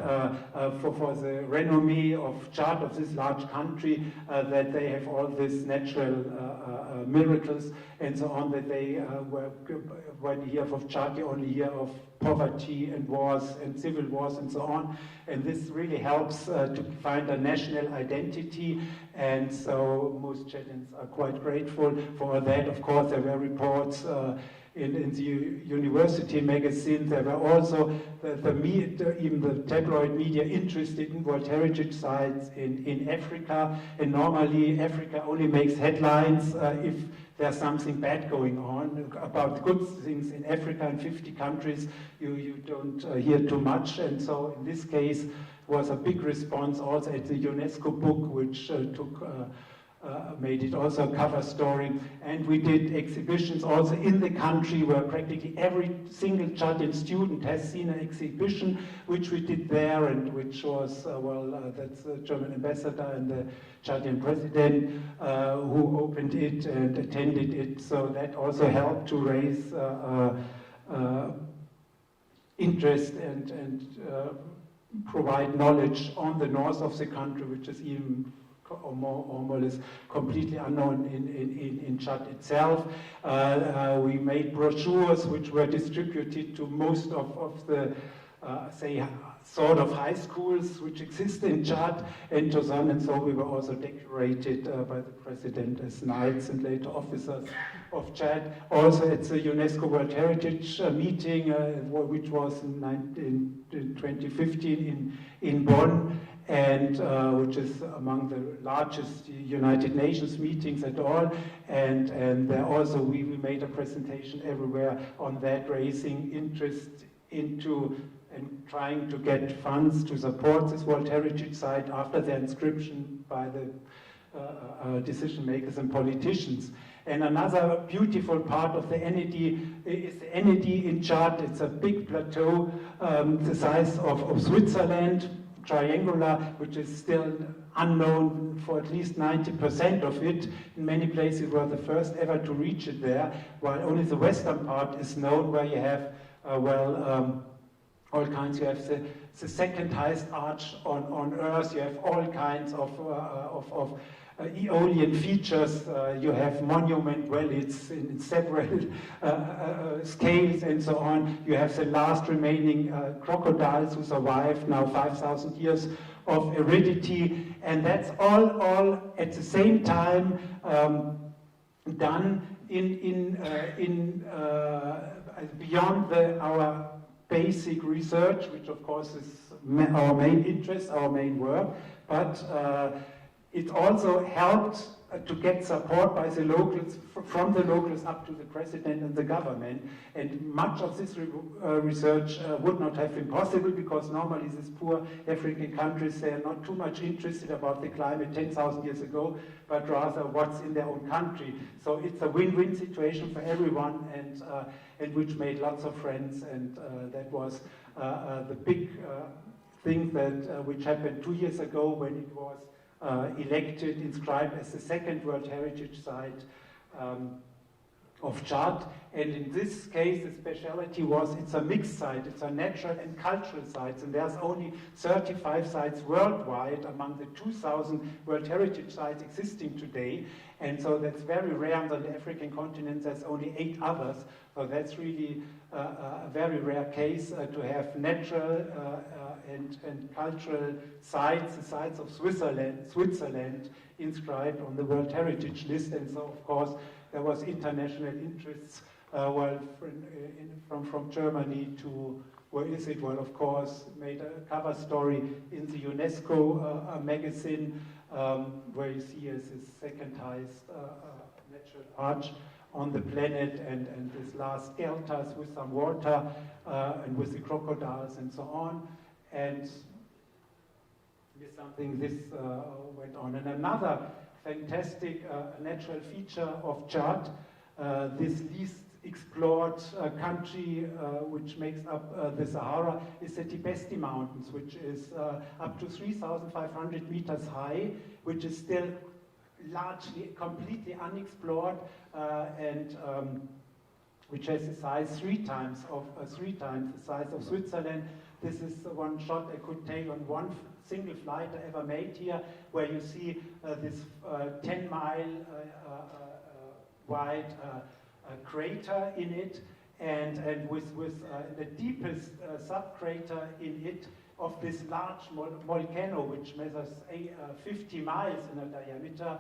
for the renommee of Chad, of this large country, that they have all these natural miracles and so on, that they when you hear of Chad, you only hear of poverty and wars and civil wars and so on. And this really helps to find a national identity, and so most Chadians are quite grateful for that. Of course, there were reports in the university magazine. There were also even the tabloid media interested in World Heritage Sites in Africa. And normally Africa only makes headlines if there's something bad going on. About good things in Africa, in 50 countries, you don't hear too much. And so in this case was a big response also at the UNESCO book, which made it also a cover story. And we did exhibitions also in the country, where practically every single Chadian student has seen an exhibition, which we did there, and which was, that's the German ambassador and the Chadian president who opened it and attended it. So that also helped to raise interest and provide knowledge on the north of the country, which is even or more or less completely unknown in Chad itself. We made brochures which were distributed to most of the, say, sort of high schools which exist in Chad and so on, and so we were also decorated by the president as knights and later officers of Chad. Also at the UNESCO World Heritage meeting, which was in 2015 in Bonn, and which is among the largest United Nations meetings at all, and there also we made a presentation everywhere on that, raising interest into and trying to get funds to support this World Heritage Site after the inscription by the decision makers and politicians. And another beautiful part of the NAD is the NAD in Chad. It's a big plateau the size of Switzerland, triangular, which is still unknown for at least 90% of it. In many places we were the first ever to reach it there, while only the western part is known, where you have, all kinds. You have the second highest arch on Earth. You have all kinds of Aeolian features. You have monument valleys in several scales and so on. You have the last remaining crocodiles who survived now 5,000 years of aridity, and that's all at the same time done beyond our basic research, which of course is our main interest, our main work, but it also helped to get support by the locals, from the locals up to the president and the government. And much of this research would not have been possible, because normally these poor African countries, they are not too much interested about the climate 10,000 years ago, but rather what's in their own country. So it's a win-win situation for everyone, and which made lots of friends, and that was the big thing that which happened 2 years ago, when it was elected, inscribed as the second World Heritage Site of Chad. And in this case, the speciality was it's a mixed site. It's a natural and cultural sites, and there's only 35 sites worldwide among the 2,000 World Heritage Sites existing today. And so that's very rare. On the African continent, there's only 8 others. So that's really a very rare case to have natural and cultural sites, the sites of Switzerland inscribed on the World Heritage List. And so, of course, there was international interests from Germany to, where is it? Well, of course, made a cover story in the UNESCO magazine, where you see as the second highest natural arch on the planet, and this last deltas with some water, and with the crocodiles and so on. And this went on. And another fantastic natural feature of Chad, this least explored country which makes up the Sahara, is the Tibesti Mountains, which is up to 3,500 meters high, which is still largely completely unexplored, and which has a size three times the size of Switzerland. This is one shot I could take on one single flight I ever made here, where you see this 10-mile wide crater in it, and with the deepest subcrater in it of this large volcano, which measures 50 miles in diameter.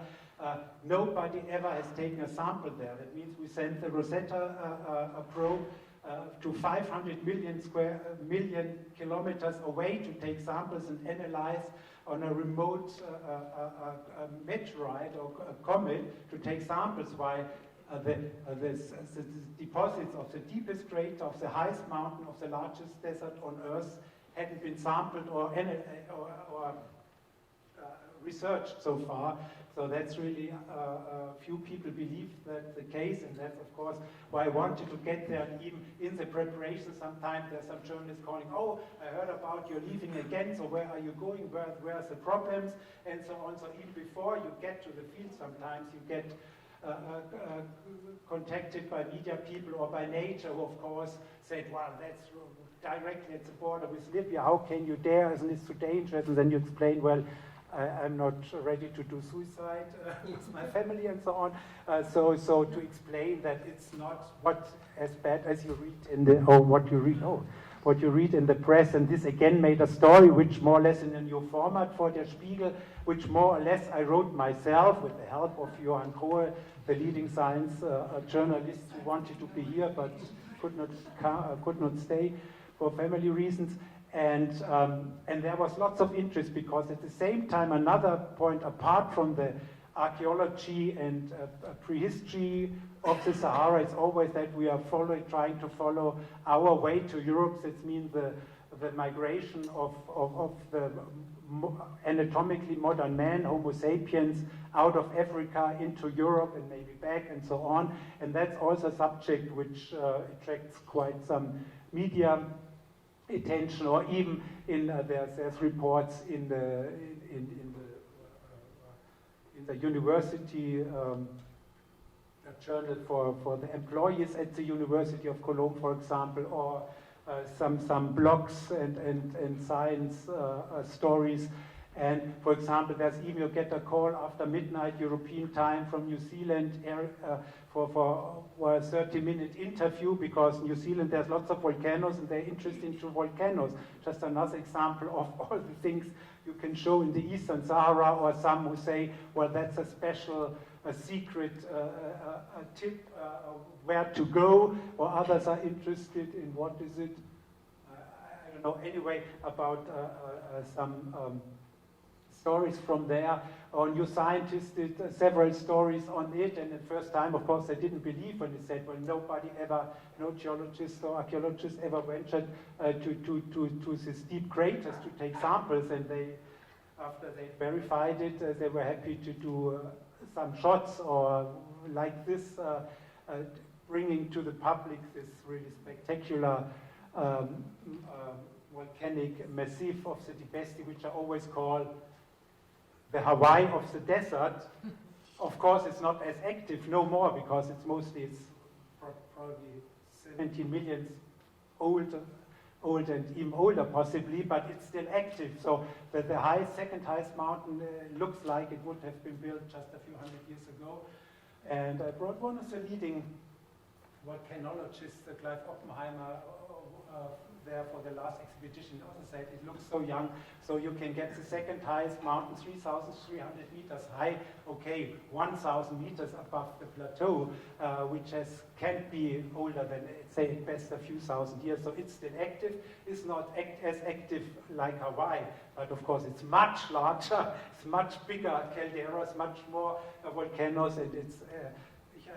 Nobody ever has taken a sample there. That means we sent the Rosetta probe to 500 million kilometers away to take samples and analyze on a remote meteorite or a comet to take samples, while the deposits of the deepest crater of the highest mountain of the largest desert on Earth hadn't been sampled or researched so far. So that's really, few people believe that the case, and that's of course why I wanted to get there. And even in the preparation, sometimes there's some journalists calling, oh, I heard about you're leaving again, so where are you going, where's the problems, and so on. So even before you get to the field, sometimes you get contacted by media people or by nature, who of course said, well, that's directly at the border with Libya, how can you dare, isn't it too dangerous? And then you explain, well, I'm not ready to do suicide with my family and so on. So to explain that it's not as bad as you read in the, or what you read in the press. And this again made a story which more or less in a new format for Der Spiegel, which more or less I wrote myself with the help of Johann Krohe, the leading science journalist who wanted to be here but could not stay for family reasons. And there was lots of interest because at the same time, another point apart from the archaeology and prehistory of the Sahara is always that we are trying to follow our way to Europe. That means the migration of the anatomically modern man, Homo sapiens, out of Africa into Europe and maybe back and so on. And that's also a subject which attracts quite some media attention, or even in there's reports in the university journal for the employees at the University of Cologne, for example, or some blogs and science stories. And for example, there's even you get a call after midnight European time from New Zealand for a 30-minute interview, because New Zealand there's lots of volcanoes and they're interested in volcanoes. Just another example of all the things you can show in the Eastern Sahara, or some who say, well, that's a special, a secret tip where to go, or others are interested in what is it, I don't know, anyway, about some stories from there. Or New Scientist did several stories on it, and at first time, of course, they didn't believe when they said, well, nobody ever, no geologist or archaeologist ever ventured to these deep craters to take samples, and they, after they verified it, they were happy to do some shots, or like this, bringing to the public this really spectacular volcanic massif of the Tibesti, which I always call the Hawaii of the desert. Of course, it's not as active no more, because it's probably 17 million old and even older possibly, but it's still active. So that the second highest mountain looks like it would have been built just a few hundred years ago. And I brought one of the leading volcanologists, Clive Oppenheimer, there for the last expedition. Also said it looks so young, so you can get the second highest mountain, 3,300 meters high, okay, 1,000 meters above the plateau, which can't be older than, say, at best a few thousand years. So it's still active. It's not as active like Hawaii, but of course it's much larger, it's much bigger calderas, much more volcanoes, and it's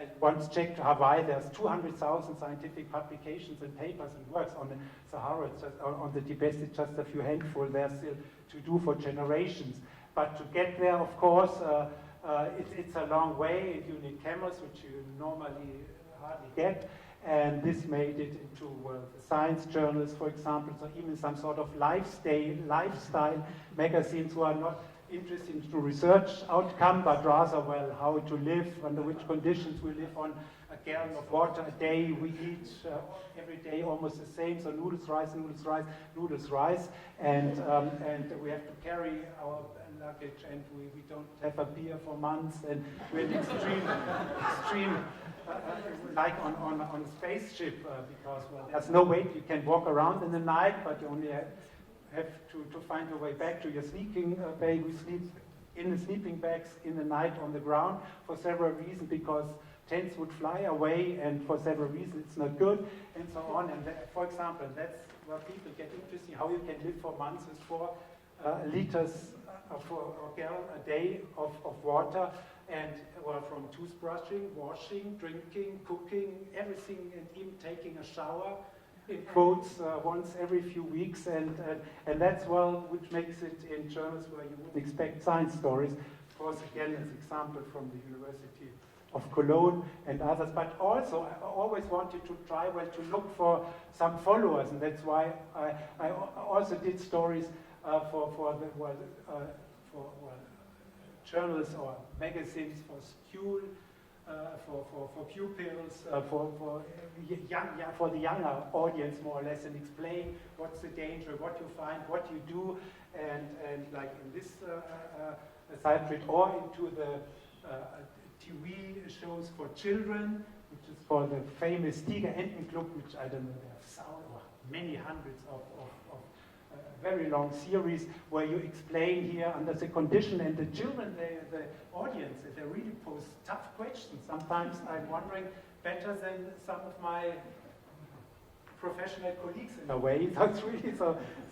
I once checked Hawaii, there's 200,000 scientific publications and papers and works on the Sahara, on the Tibesti, just a few handful there still to do for generations. But to get there, of course, it's a long way. You need cameras, which you normally hardly get, and this made it into the science journals, for example, so even some sort of lifestyle magazines who are not interested in research outcome, but rather, well, how to live, under which conditions we live on a gallon of water a day. We eat every day almost the same, so noodles, rice, and we have to carry our luggage, and we don't have a beer for months, and we're in extreme like on a spaceship, because, well, there's no way you can walk around in the night, but you only have to find your way back to your sleeping bag. We sleep in the sleeping bags in the night on the ground for several reasons, because tents would fly away, and for several reasons it's not good, and so on. And for example, that's where people get interested, how you can live for months with 4 liters or gallon a day of water, and well, from toothbrushing, washing, drinking, cooking, everything, and even taking a shower, in quotes, once every few weeks, and that's, well, which makes it in journals where you wouldn't expect science stories. Of course, again, as example from the University of Cologne and others, but also I always wanted to try, well, to look for some followers, and that's why I also did stories for journals or magazines for school for pupils, for the younger audience, more or less, and explain what's the danger, what you find, what you do, and like in this cyclid, or into the TV shows for children, which is for the famous Tiger Enten Club, which I don't know, there are many hundreds of very long series where you explain here under the condition, and the children, the audience, they really pose tough questions. Sometimes I'm wondering better than some of my professional colleagues in a way. So it's really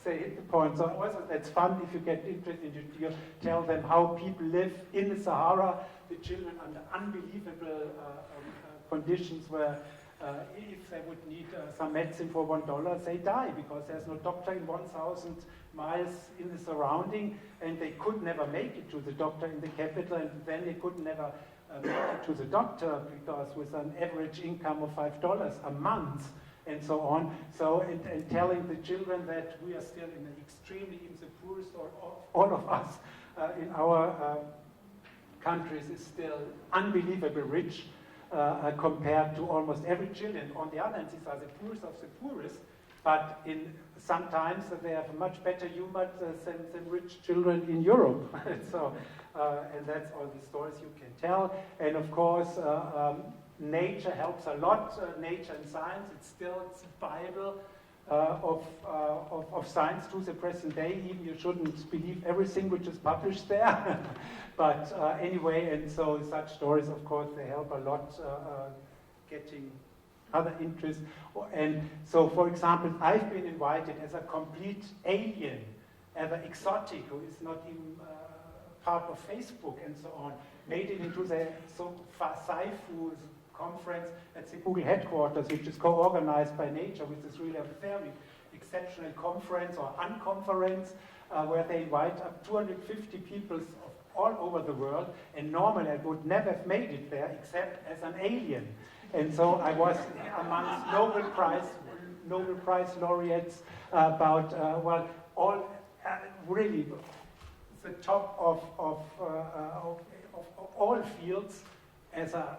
they hit the point. So also that's fun if you get interested. You tell them how people live in the Sahara, the children under unbelievable conditions where if they would need some medicine for $1, they die because there's no doctor in 1,000 miles in the surrounding, and they could never make it to the doctor in the capital, and then they could never make it to the doctor because with an average income of $5 a month and so on. So, and telling the children that we are still in an extremely, even the poorest, or all of us in our countries is still unbelievably rich. Compared to almost every children. On the other hand, these are the poorest of the poorest, but sometimes they have much better humor than rich children in Europe. So, and that's all the stories you can tell. And of course, nature helps a lot. Nature and science, it's the Bible of science to the present day. Even you shouldn't believe everything which is published there. But anyway, and so such stories, of course, they help a lot getting other interests. And so, for example, I've been invited as a complete alien, as an exotic who is not even part of Facebook and so on, made it into the SciFu conference at the Google headquarters, which is co-organized by Nature, which is really a very exceptional conference or unconference, where they invite up 250 people all over the world, and normally I would never have made it there except as an alien. And so I was amongst Nobel Prize laureates about, all really the top of all fields as a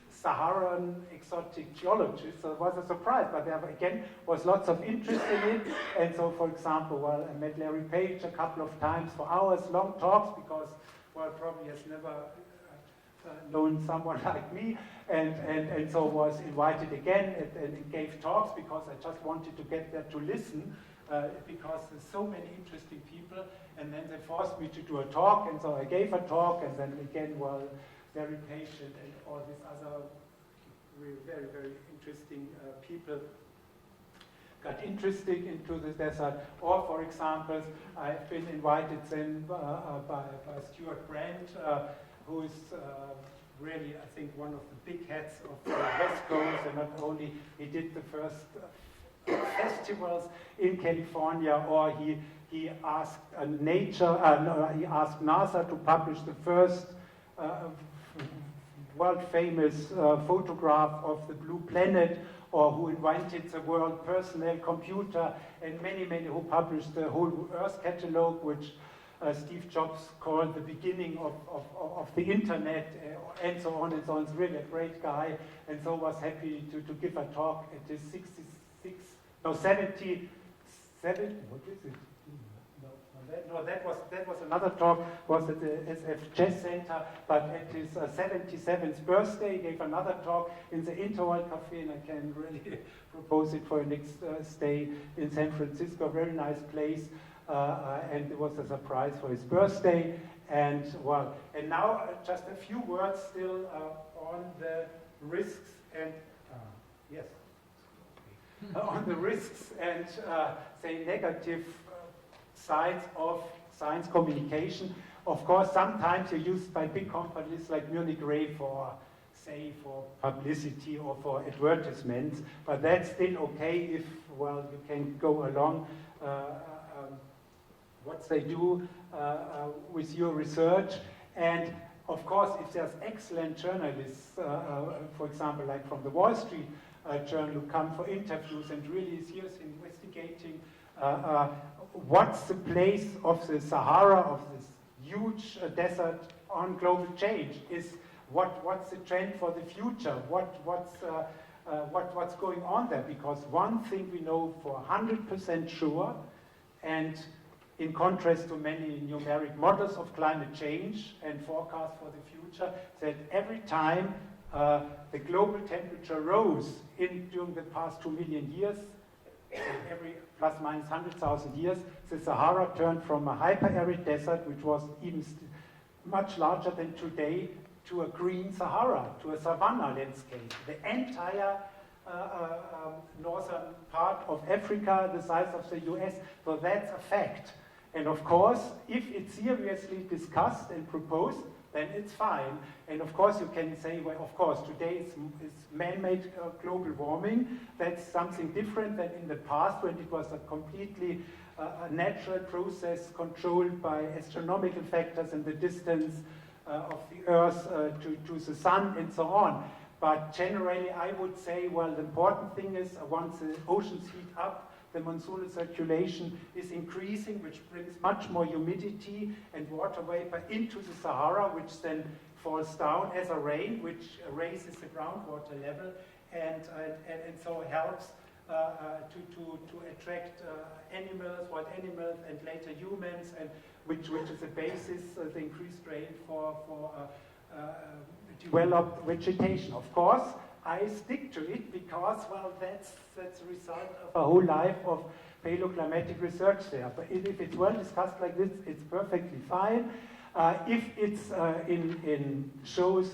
Saharan exotic geologist. So it was a surprise, but there again was lots of interest in it. And so, for example, I met Larry Page a couple of times for hours, long talks, because probably has never known someone like me, and so was invited again and gave talks because I just wanted to get there to listen, because there's so many interesting people, and then they forced me to do a talk, and so I gave a talk, and then again, very patient, and all these other very, very interesting people got interested into the desert. Or, for example, I've been invited then by Stuart Brand, who is really, I think, one of the big heads of the West Coast, and not only he did the first festivals in California, or he asked he asked NASA to publish the first world-famous photograph of the blue planet, or who invented the world personal computer, and many who published the whole Earth catalog, which Steve Jobs called the beginning of the internet, and so on and so on. He's really a great guy, and so was happy to give a talk at his 77, what is it? That was another talk, was at the SF Jazz Center, but at his 77th birthday, he gave another talk in the Interworld Cafe, and I can really propose it for a next stay in San Francisco. Very nice place, and it was a surprise for his birthday. And and now just a few words still on the risks and on the risks and say negative sides of science communication. Of course, sometimes you're used by big companies like Munich Re for publicity or for advertisements, but that's still okay if, you can go along what they do with your research. And of course, if there's excellent journalists, for example, like from the Wall Street Journal, who come for interviews and really is seriously investigating what's the place of the Sahara, of this huge desert on global change, is what's the trend for the future, what's going on there, because one thing we know for 100% sure, and in contrast to many numeric models of climate change and forecasts for the future, that every time the global temperature rose during the past 2 million years, every plus minus 100,000 years, the Sahara turned from a hyper-arid desert, which was even much larger than today, to a green Sahara, to a savanna landscape. The entire northern part of Africa, the size of the US, so that's a fact. And of course, if it's seriously discussed and proposed, then it's fine. And of course, you can say, well, of course, today it's man-made global warming. That's something different than in the past when it was a completely a natural process controlled by astronomical factors and the distance of the Earth to the Sun and so on. But generally, I would say, well, the important thing is once the oceans heat up, the monsoonal circulation is increasing, which brings much more humidity and water vapor into the Sahara, which then falls down as a rain, which raises the groundwater level and so helps to attract animals, wild animals, and later humans, and which is the basis, the increased rain for developed vegetation. Of course, I stick to it because, well, that's the result of a whole life of paleoclimatic research there. But if it's well discussed like this, it's perfectly fine. If it's in shows,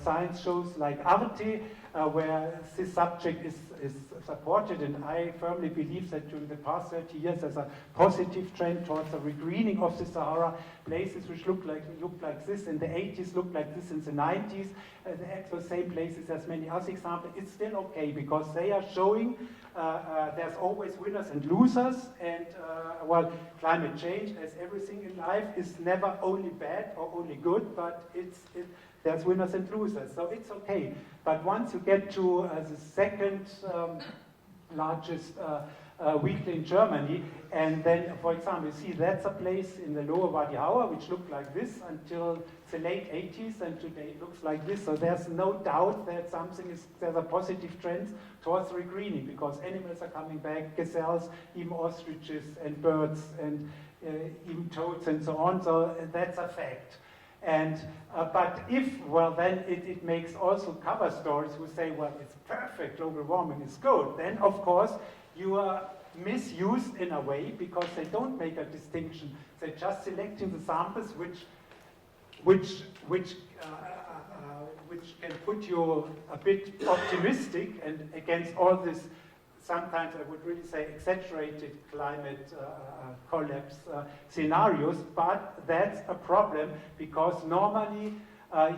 science shows like Arte, where this subject is supported, and I firmly believe that during the past 30 years there's a positive trend towards a regreening of the Sahara. Places which look like this in the 80s, look like this in the 90s, the actual same places as many other examples. It's still okay because they are showing there's always winners and losers, and well, climate change, as everything in life, is never only bad or only good, but there's winners and losers, so it's okay. But once you get to the second largest weekly in Germany, and then, for example, you see that's a place in the lower Wadi Hour which looked like this until the late 80s, and today it looks like this. So there's no doubt that there's a positive trend towards regreening, because animals are coming back, gazelles, even ostriches and birds, and even toads and so on. So that's a fact. And but then it makes also cover stories who say, well, it's perfect, global warming is good. Then of course you are misused in a way, because they don't make a distinction. They're just selecting the samples which can put you a bit optimistic, and against all this, sometimes I would really say exaggerated climate collapse scenarios. But that's a problem, because normally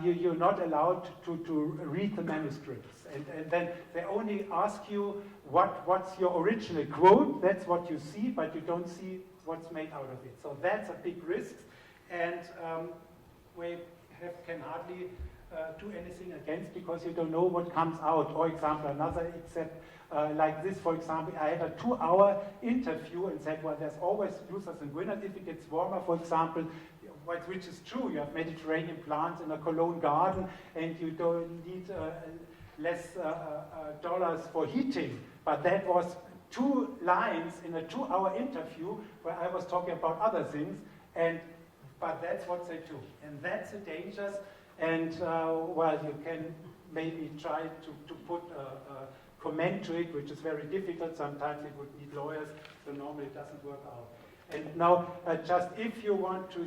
you're not allowed to read the manuscripts, and then they only ask you what's your original quote. That's what you see, but you don't see what's made out of it. So that's a big risk, and we can hardly do anything against, because you don't know what comes out. For example, another except like this, for example, I had a 2-hour interview and said, well, there's always losers and winners. If it gets warmer, for example, which is true, you have Mediterranean plants in a Cologne garden, and you don't need less dollars for heating. But that was 2 lines in a 2-hour interview where I was talking about other things, but that's what they do. And that's the dangers, and well, you can maybe try to put a comment to it, which is very difficult. Sometimes it would need lawyers, so normally it doesn't work out. And now, just if you want to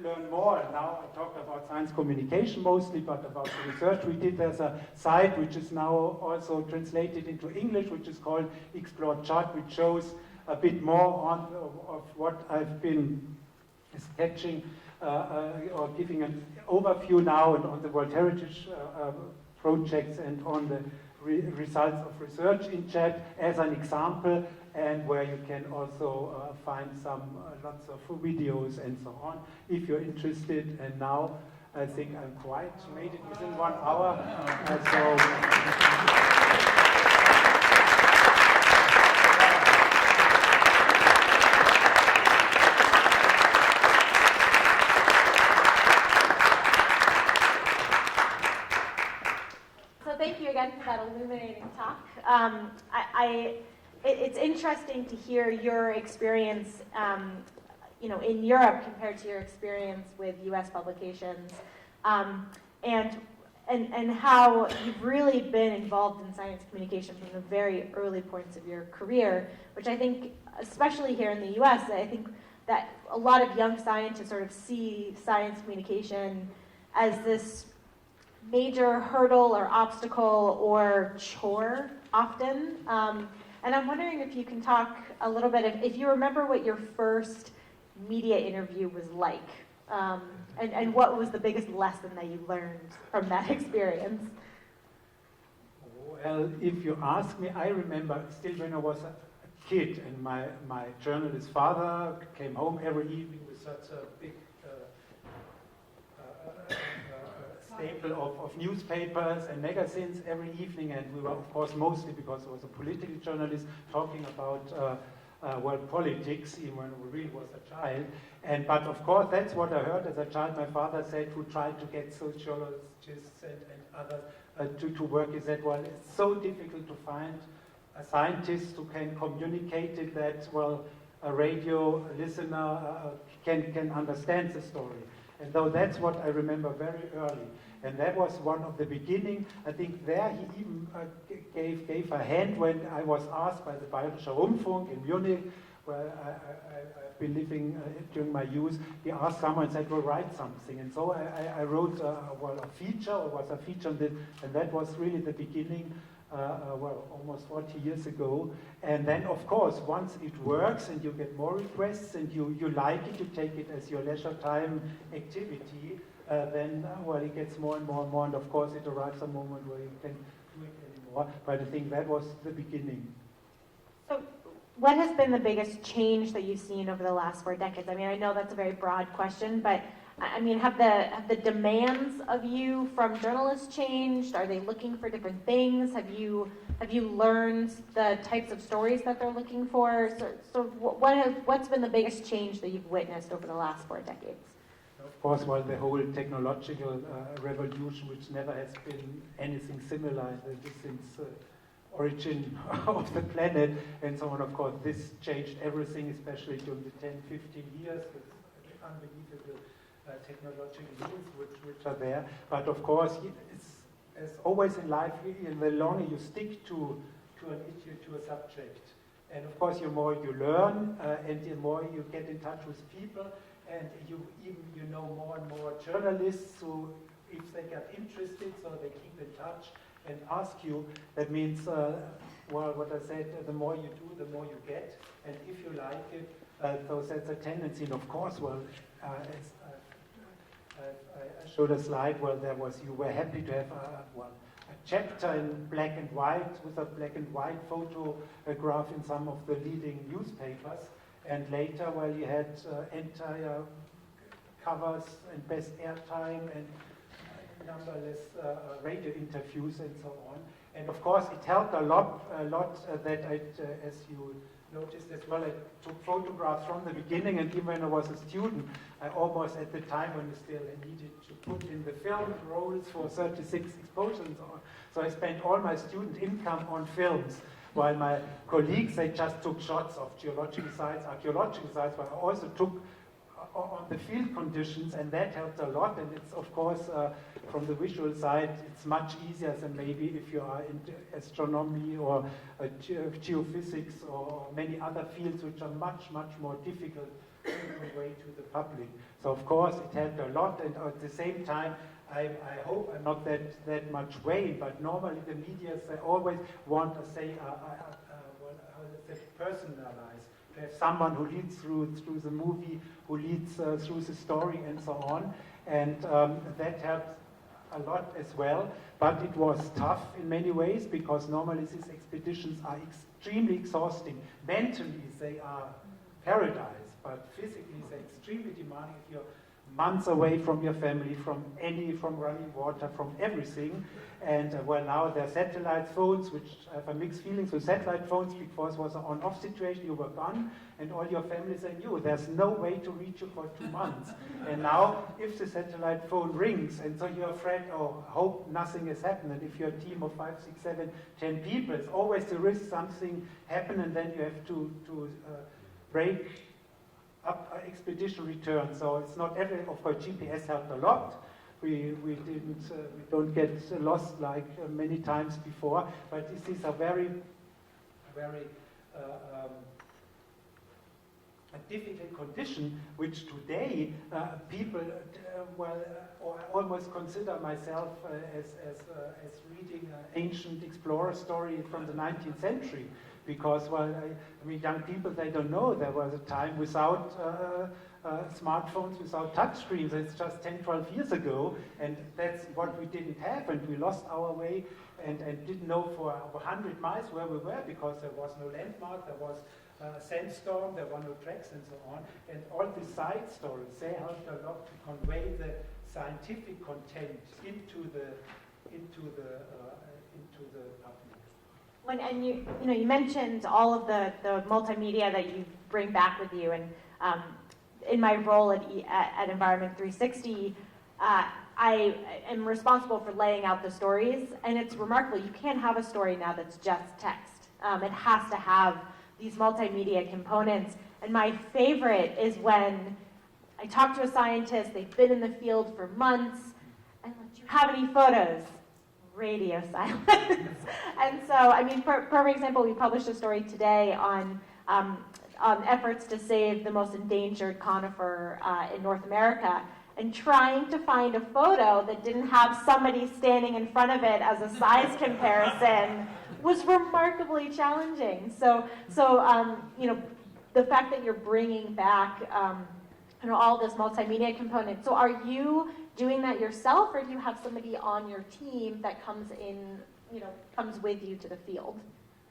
learn more, now I talked about science communication mostly, but about the research we did, there's a site which is now also translated into English, which is called Explore Chart, which shows a bit more of what I've been sketching or giving an overview now on the World Heritage projects and on the results of research in chat as an example, and where you can also find some lots of videos and so on if you're interested. And now I think I'm quite made it within 1 hour. talk. It's interesting to hear your experience, in Europe compared to your experience with U.S. publications, and how you've really been involved in science communication from the very early points of your career, which I think, especially here in the U.S., I think that a lot of young scientists sort of see science communication as this major hurdle or obstacle or chore often. And I'm wondering if you can talk a little bit, if you remember what your first media interview was like, and what was the biggest lesson that you learned from that experience? Well, if you ask me, I remember still when I was a kid, and my journalist father came home every evening with such a big staple of newspapers and magazines every evening, and we were, of course, mostly because I was a political journalist, talking about world politics, even when I really was a child. But of course, that's what I heard as a child. My father said, who tried to get sociologists and others to work, he said, well, it's so difficult to find a scientist who can communicate it that, well, a radio listener can understand the story. And so that's what I remember very early. And that was one of the beginning. I think there he even gave a hand when I was asked by the Bayerischer Rundfunk in Munich, where I've been living during my youth. He asked someone and said, well, write something. And so I wrote a feature, or was a feature on this, and that was really the beginning, almost 40 years ago. And then, of course, once it works and you get more requests and you like it, you take it as your leisure time activity, then, it gets more and more and more, and of course it arrives a moment where you can't do it anymore. But I think that was the beginning. So what has been the biggest change that you've seen over the last 4 decades? I mean, I know that's a very broad question, but I mean, have the demands of you from journalists changed? Are they looking for different things? Have you learned the types of stories that they're looking for? So what's been the biggest change that you've witnessed over the last 4 decades? Of course, the whole technological revolution, which never has been anything similar since origin of the planet and so on. Of course, this changed everything, especially during the 10, 15 years with unbelievable technological news which are there. But of course, it's, as always in life, the longer you stick to an issue, to a subject, and of course, the more you learn, and the more you get in touch with people, and you know more and more journalists who, if they get interested, so they keep in touch and ask you. That means, what I said, the more you do, the more you get, and if you like it, so that's a tendency. And of course, as I showed a slide where you were happy to have a chapter in black and white with a black and white photograph in some of the leading newspapers, and later, you had entire covers and best airtime and numberless radio interviews and so on. And of course, it helped a lot that as you noticed as well, I took photographs from the beginning, and even when I was a student, I almost at the time when I still needed to put in the film rolls for 36 exposures and so on. So I spent all my student income on films, while my colleagues, they just took shots of geological sites, archaeological sites, but I also took on the field conditions, and that helped a lot. And it's, of course, from the visual side, it's much easier than maybe if you are into astronomy or geophysics or many other fields which are much, much more difficult to convey to the public. So, of course, it helped a lot, and at the same time, I hope I'm not that much vain, but normally the media, they always want to say, personalized, to have someone who leads through the movie, who leads through the story and so on, and that helps a lot as well. But it was tough in many ways, because normally these expeditions are extremely exhausting. Mentally, they are paradise, but physically, they're extremely demanding. If you're months away from your family, from running water, from everything. And well, now there are satellite phones, which I have a mixed feelings with satellite phones, because it was an on-off situation, you were gone, and all your families are new. There's no way to reach you for 2 months. And now, if the satellite phone rings, and so you're afraid, oh, hope nothing has happened, and if you're a team of 5, 6, 7, 10 people, it's always the risk something happen, and then you have to break up expedition return. So it's not every, of course, GPS helped a lot. We don't get lost like many times before, but this is a very a difficult condition, which today people, or I almost consider myself as reading an ancient explorer story from the 19th century, because, well, I mean, young people, they don't know there was a time without smartphones, without touchscreens. It's just 10, 12 years ago, and that's what we didn't have, and we lost our way and didn't know for 100 miles where we were, because there was no landmark, there was sandstorm, there were no tracks, and so on. And all the side stories, they helped a lot to convey the scientific content into the public. And you mentioned all of the multimedia that you bring back with you, and in my role at Environment 360, I am responsible for laying out the stories, and it's remarkable. You can't have a story now that's just text. It has to have these multimedia components. And my favorite is when I talk to a scientist, they've been in the field for months, and like, do you have any photos? Radio silence. And so, I mean, for example, we published a story today on efforts to save the most endangered conifer in North America, and trying to find a photo that didn't have somebody standing in front of it as a size comparison was remarkably challenging. So the fact that you're bringing back all this multimedia component. So are you doing that yourself, or do you have somebody on your team that comes with you to the field?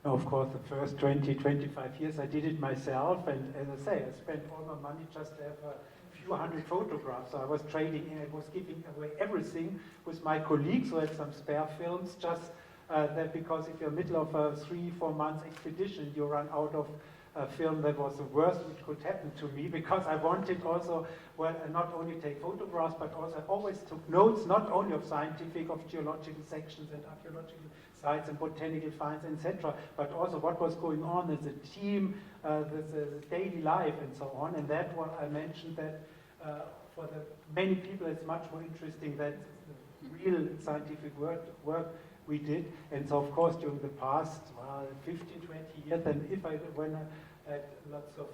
Of course, the first 20, 25 years I did it myself, and as I say, I spent all my money just to have a few hundred photographs. So I was trading and I was giving away everything with my colleagues who had some spare films, just that because if you're in the middle of a 3-4 months expedition, you run out of a film. That was the worst which could happen to me, because I wanted also, well, not only take photographs, but also I always took notes, not only of scientific, of geological sections and archaeological sites and botanical finds, etc., but also what was going on as a team, the daily life and so on. And that what I mentioned, that for the many people it's much more interesting that the real scientific work we did. And so, of course, during the past 15, 20 years, and when I had lots of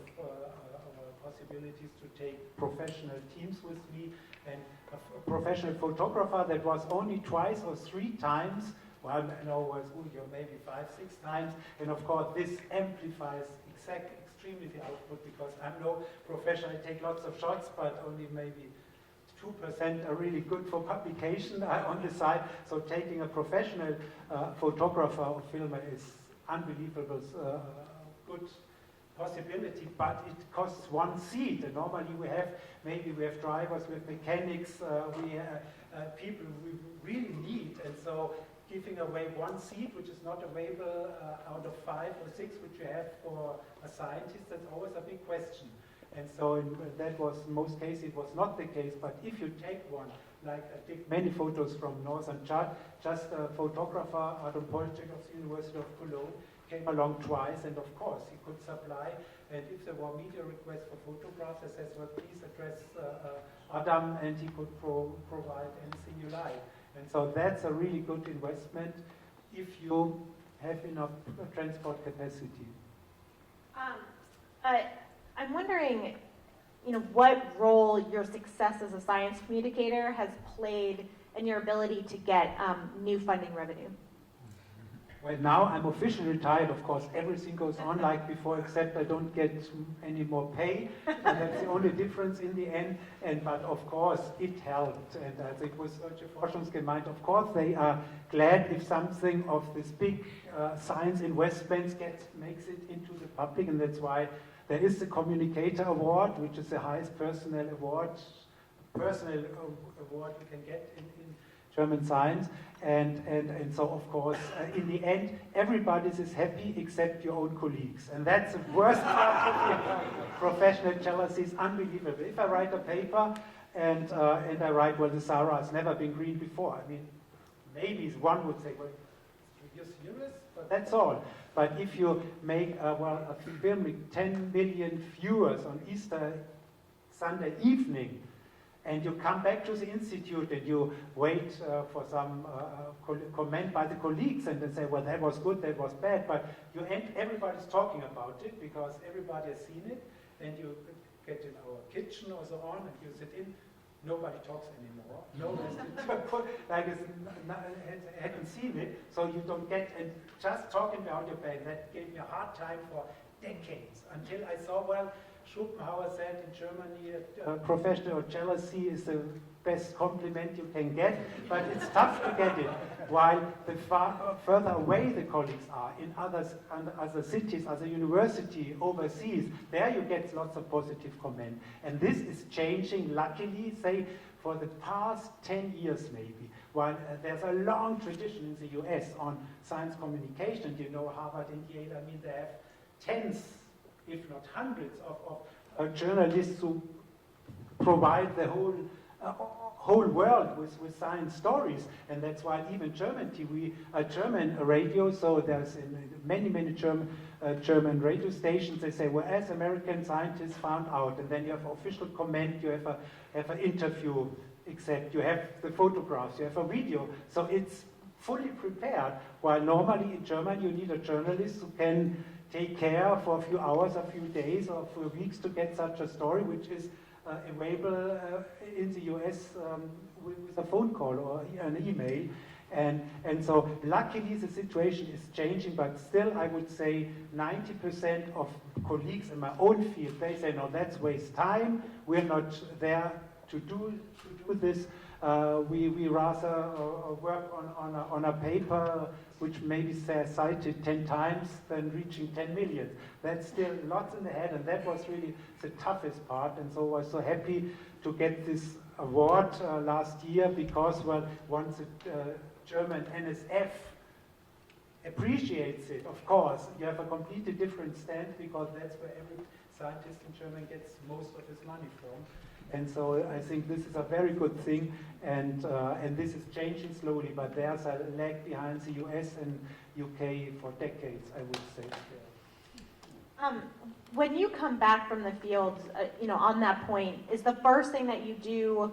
possibilities to take professional teams with me, and a professional photographer that was only twice or 3 times, well, was maybe 5, 6 times, and of course this amplifies extremely the output, because I'm no professional. I take lots of shots, but only maybe 2% are really good for publication on the side. So taking a professional photographer or filmer is unbelievable good possibility, but it costs 1 seat. And normally we have drivers, we have mechanics, we have people we really need. And so giving away 1 seat, which is not available out of 5 or 6 which you have for a scientist, that's always a big question. And so that was, in most cases, it was not the case. But if you take one, like I take many photos from northern Chad, just a photographer, Adam Polchek of the University of Cologne, came along twice, and of course he could supply. And if there were media requests for photographs, I said, well, please address Adam, and he could provide anything you like. And so that's a really good investment if you have enough transport capacity. I'm wondering, what role your success as a science communicator has played in your ability to get new funding revenue. Well, now I'm officially retired. Of course, everything goes on like before, except I don't get any more pay. So that's the only difference in the end. But of course, it helped. And I think with Deutsche Forschungsgemeinde, of course, they are glad if something of this big science investments makes it into the public. And that's why there is the Communicator Award, which is the highest personnel award personal award you can get in German science. And so, of course, in the end, everybody is happy except your own colleagues. And that's the worst part of the professional jealousy. Is unbelievable. If I write a paper and I write, well, the Sahara has never been green before. I mean, maybe one would say, well, you're serious? But that's all. But if you make a film with 10 million viewers on Easter Sunday evening, and you come back to the institute and you wait for some comment by the colleagues and then say, well, that was good, that was bad, but everybody's talking about it because everybody has seen it, and you get in our kitchen or so on, and you sit in, nobody talks anymore. Nobody hadn't seen it, so you don't get, and just talking behind your back, that gave me a hard time for decades, until I saw, well, Schopenhauer said in Germany, professional jealousy is the best compliment you can get, but it's tough to get it. While the further away the colleagues are, in other cities, other university, overseas, there you get lots of positive comment. And this is changing, luckily, say, for the past 10 years maybe. While there's a long tradition in the US on science communication, you know, Harvard and Yale, I mean, they have tens, if not hundreds of journalists who provide the whole world with science stories, and that's why even German TV, German radio. So there's many German radio stations. They say, well, as American scientists found out, and then you have official comment, you have an interview, except you have the photographs, you have a video. So it's fully prepared. While normally in Germany you need a journalist who can take care for a few hours, a few days, or for weeks to get such a story, which is available in the US with a phone call or an email. And so luckily the situation is changing, but still I would say 90% of colleagues in my own field, they say, no, that's waste time. We're not there to do this. We rather work on a paper which maybe cited 10 times than reaching 10 million. That's still lots in the head, and that was really the toughest part. And so I was so happy to get this award last year because, well, once the German NSF appreciates it, of course, you have a completely different stand because that's where every scientist in Germany gets most of his money from. And so I think this is a very good thing, and this is changing slowly, but there's a lag behind the US and UK for decades, I would say. When you come back from the field, on that point, is the first thing that you do,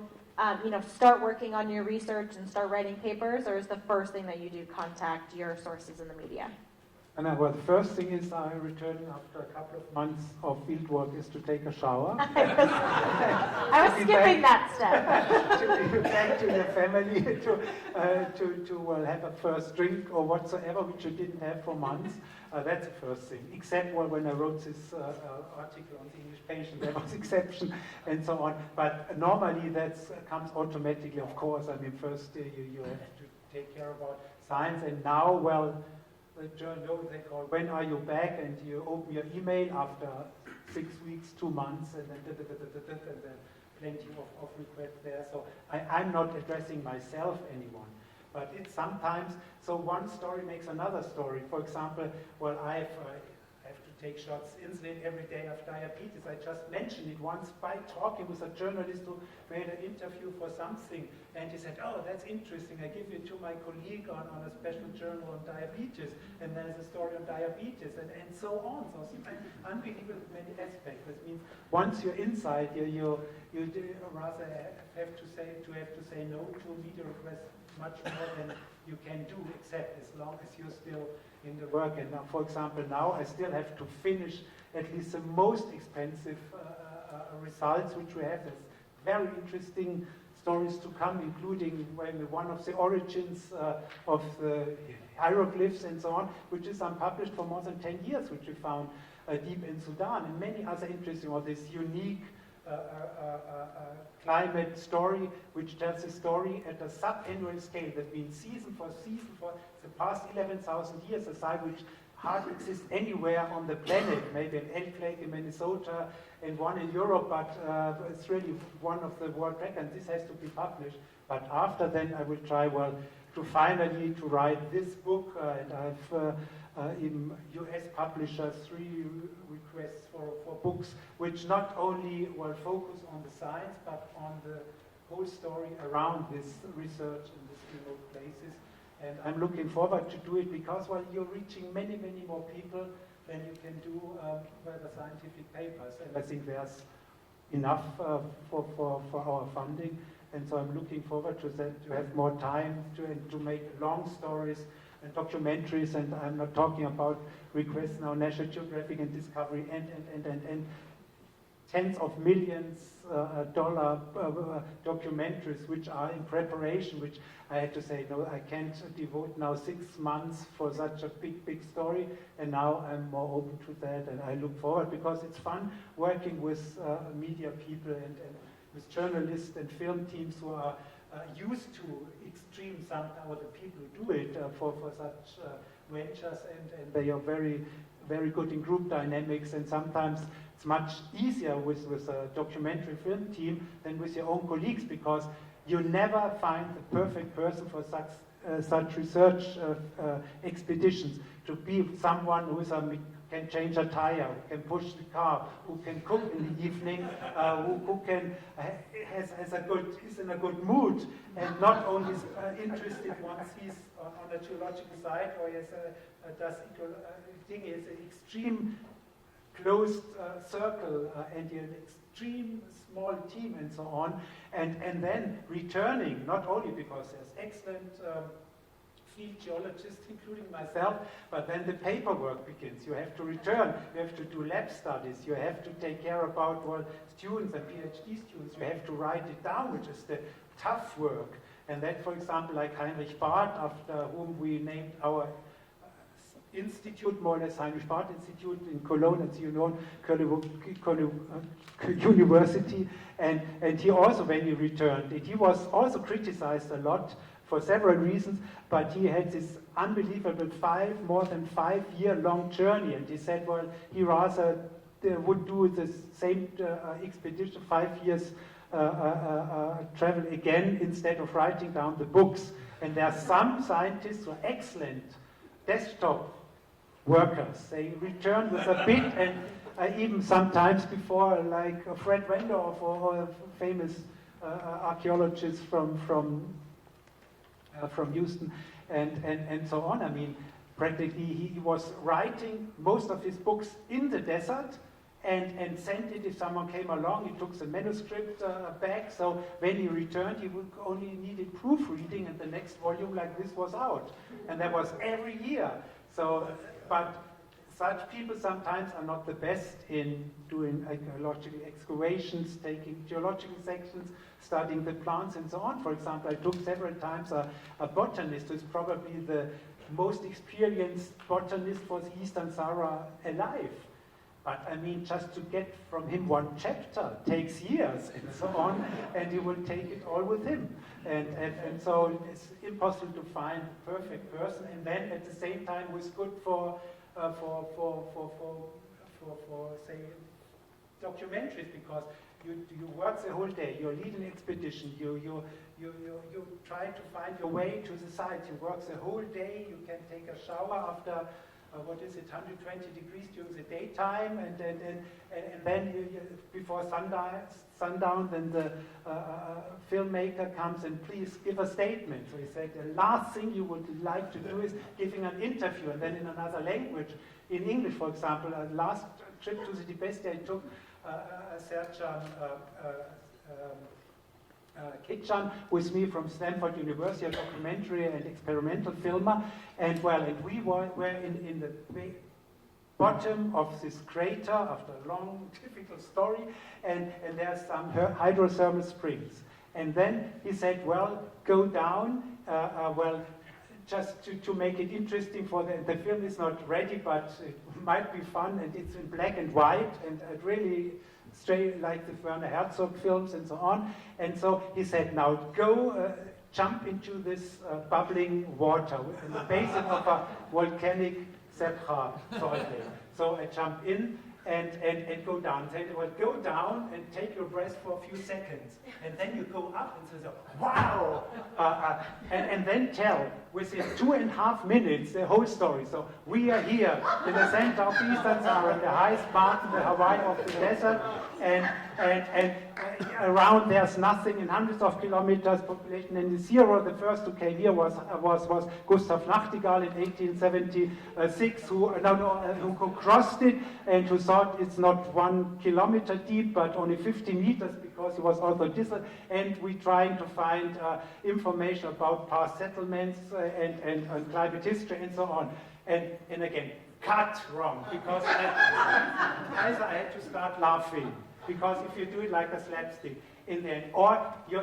start working on your research and start writing papers, or is the first thing that you do contact your sources in the media? And well, the first thing is I return after a couple of months of field work is to take a shower. I was skipping that step. To be back to your family, to have a first drink or whatsoever, which you didn't have for months. That's the first thing. Except when I wrote this article on the English patient, there was exception and so on. But normally that comes automatically, of course. I mean, first you have to take care about science, and now, well, the journal, they call, when are you back? And you open your email after 6 weeks, 2 months, and then plenty of requests there. So I'm not addressing myself, anyone. But it's sometimes, so one story makes another story. For example, well, I have to take shots insulin every day of diabetes. I just mentioned it once by talking with a journalist who made an interview for something, and he said, oh, that's interesting, I give it to my colleague on a special journal on diabetes, and there's a story on diabetes, and so on. So unbelievable many aspects. That means once you're inside, you rather have to say no to media requests much more than you can do, except as long as you're still in the work. And now, for example, now I still have to finish at least the most expensive results which we have. There's very interesting stories to come, including one of the origins of the hieroglyphs and so on, which is unpublished for more than 10 years, which we found deep in Sudan, and many other interesting, or this unique climate story, which tells a story at a sub-annual scale. That means season for the past 11,000 years, a site which hardly exist anywhere on the planet. Maybe an elk lake in Minnesota and one in Europe, but it's really one of the world records. This has to be published. But after then, I will try, well, to finally to write this book, and I've in US publishers 3 requests for books, which not only will focus on the science, but on the whole story around this research in these remote places. And I'm looking forward to do it because, well, you're reaching many, many more people than you can do with the scientific papers. And I think there's enough for our funding. And so I'm looking forward to that, to have more time to make long stories and documentaries. And I'm not talking about requests now, National Geographic and Discovery, and tens of millions dollar documentaries which are in preparation, which I had to say, no, I can't devote now 6 months for such a big story, and now I'm more open to that, and I look forward, because it's fun working with media people and with journalists and film teams who are used to extreme, or the people who do it for such ventures, and they are very, very good in group dynamics, and sometimes it's much easier with a documentary film team than with your own colleagues, because you never find the perfect person for such research expeditions. To be someone who can change a tire, who can push the car, who can cook in the evening, who can is in a good mood, and not only is interested once he's on a geological site or does thing is an extreme closed circle and an extreme small team and so on, and then returning, not only because there's excellent field geologists, including myself, but then the paperwork begins. You have to return, you have to do lab studies, you have to take care about, well, students and PhD students, you have to write it down, which is the tough work. And that, for example, like Heinrich Barth, after whom we named our institute, more or less Heinrich Barth Institute in Cologne, as you know, University, and he also, when he returned, he was also criticized a lot for several reasons, but he had this unbelievable more than 5 year long journey, and he said, well, he rather would do the same expedition, 5 years travel again, instead of writing down the books. And there are some scientists who are excellent desktop workers. They return with a bit, and even sometimes before, like Fred Wendorf or famous archaeologists from Houston and so on. I mean, practically he was writing most of his books in the desert and sent it if someone came along. He took the manuscript back, so when he returned, he would only needed proofreading, and the next volume like this was out. And that was every year. So, but such people sometimes are not the best in doing archaeological excavations, taking geological sections, studying the plants and so on. For example, I took several times a botanist who's probably the most experienced botanist for the Eastern Sahara alive. But I mean, just to get from him one chapter takes years and so on, and he will take it all with him. And so it's impossible to find a perfect person, and then at the same time was good for say documentaries, because you work the whole day, you lead an expedition, you try to find your way to the site, you work the whole day, you can take a shower after 120 degrees during the daytime, and then before sundown, then the filmmaker comes and please give a statement. So he said the last thing you would like to do is giving an interview, and then in another language, in English, for example. Last trip to the Tibesti, I took Sercan Kitchan with me from Stanford University, a documentary and experimental filmer, and we were in the bottom of this crater after a long, difficult story, and there's some hydrothermal springs. And then he said, well, go down, just to make it interesting for the film is not ready, but it might be fun, and it's in black and white, and it really straight like the Werner Herzog films and so on. And so he said, now go jump into this bubbling water in the basin of a volcanic Sahara salt lake. So I jump in and go down. Say, well, go down and take your breath for a few seconds. And then you go up and say, wow! And then tell, within 2.5 minutes, the whole story. So we are here in the center of the Eastern Sahara, in the highest mountain, the Hawaii of the desert, and around there's nothing in hundreds of kilometers population. And the zero, the first who came here was Gustav Nachtigall in 1876, who crossed it and who thought it's not 1 kilometer deep, but only 50 meters, because he was also distant. And we trying to find information about past settlements and climate history and so on. And again, cut wrong, because I had to start laughing. Because if you do it like a slapstick in the end, or you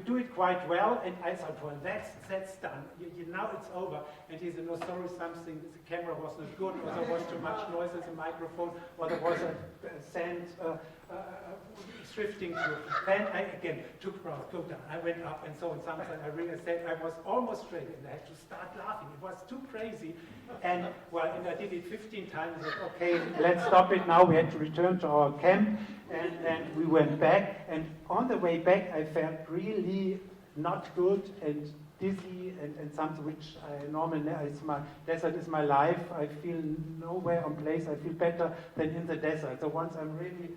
do it quite well, and I thought, well, that's done. Now it's over. And he said, no, sorry, something, the camera was not good, or there was too much noise in the microphone, or there was a sand drifting through. Then I again took Brown, go down. I went up and so on. Something I really said, I was almost straight, and I had to start laughing. It was too crazy. And I did it 15 times. I said, okay, let's stop it now. We had to return to our camp, and we went back. And on the way back, I felt really not good and dizzy and something which I normally, desert is my life. I feel nowhere on place. I feel better than in the desert. So once I'm really,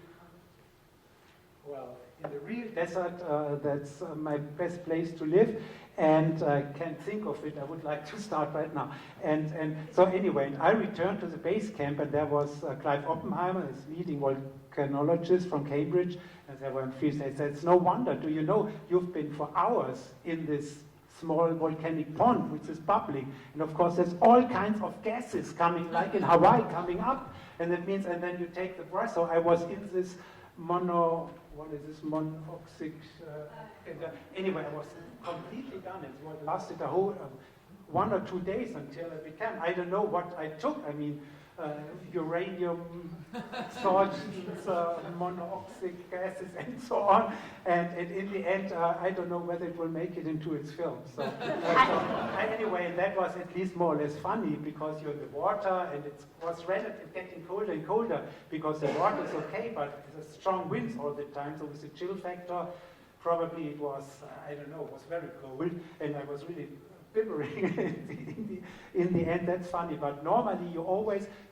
well, in the real desert, that's my best place to live. And I can't think of it. I would like to start right now. And so anyway, I returned to the base camp, and there was Clive Oppenheimer, this leading volcanologist from Cambridge, and there were in field. They said, it's no wonder. Do you know you've been for hours in this small volcanic pond, which is bubbling, and of course there's all kinds of gases coming, like in Hawaii, coming up, and that means, and then you take the breath. So I was in this monoxic. Anyway, I was completely done. It lasted a whole 1 or 2 days until I became. I don't know what I took. I mean, uranium, salts, monoxic gases, and so on. And in the end, I don't know whether it will make it into its film. So anyway, that was at least more or less funny, because you're in the water, and it was getting colder and colder, because the water is okay, but there's strong winds all the time. So with the chill factor, probably it was, I don't know, it was very cold, and I was really bibbering in the end. That's funny, but normally you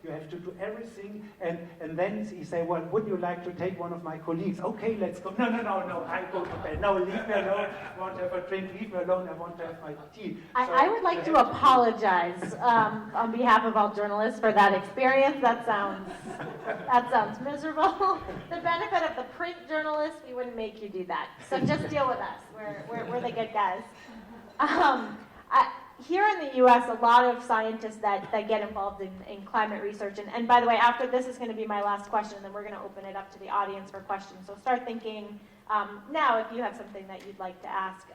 have to do everything, and then he say, well, would you like to take one of my colleagues? Okay, let's go. No, I go to bed. No, leave me alone. I want to have a drink. Leave me alone. I want to have my tea. I would like to apologize on behalf of all journalists for that experience. That sounds miserable. The benefit of the print journalists, we wouldn't make you do that. So just deal with us. We're the good guys. Here in the U.S., a lot of scientists that get involved in climate research, and by the way, after this is going to be my last question, and then we're going to open it up to the audience for questions. So start thinking now if you have something that you'd like to ask.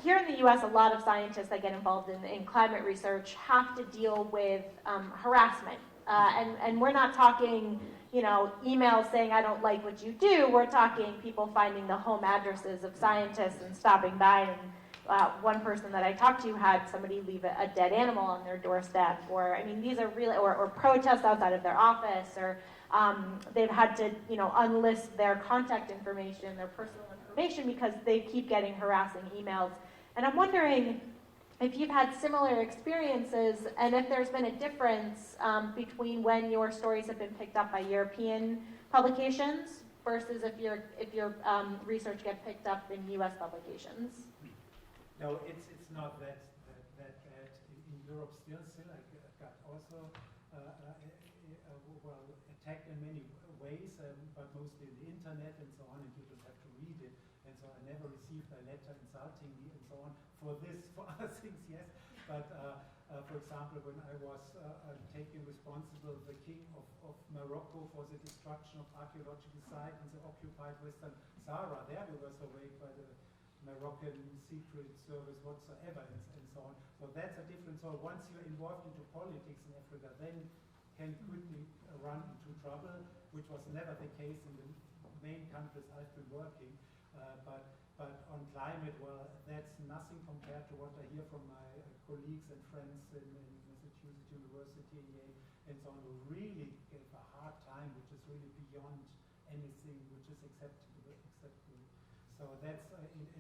Here in the U.S., a lot of scientists that get involved in climate research have to deal with harassment. And we're not talking, emails saying, I don't like what you do. We're talking people finding the home addresses of scientists and stopping by. And one person that I talked to had somebody leave a dead animal on their doorstep, these are really, or protests outside of their office, or they've had to, unlist their contact information, their personal information, because they keep getting harassing emails. And I'm wondering if you've had similar experiences, and if there's been a difference between when your stories have been picked up by European publications versus if your research gets picked up in U.S. publications. No, it's not that bad. In Europe still I got also attacked in many ways, but mostly in the internet and so on, and you just have to read it. And so I never received a letter insulting me and so on. For other things, yes. But for example, when I was taken responsible, the king of Morocco, for the destruction of archaeological sites in the occupied Western Sahara, there we were surveyed by the Moroccan secret service whatsoever, and so on. So that's a difference. So once you're involved into politics in Africa, then can quickly run into trouble, which was never the case in the main countries I've been working. But on climate, well, that's nothing compared to what I hear from my colleagues and friends in Massachusetts Massachusetts University, Yale, and so on, who really gave a hard time, which is really beyond anything which is acceptable. So that's at least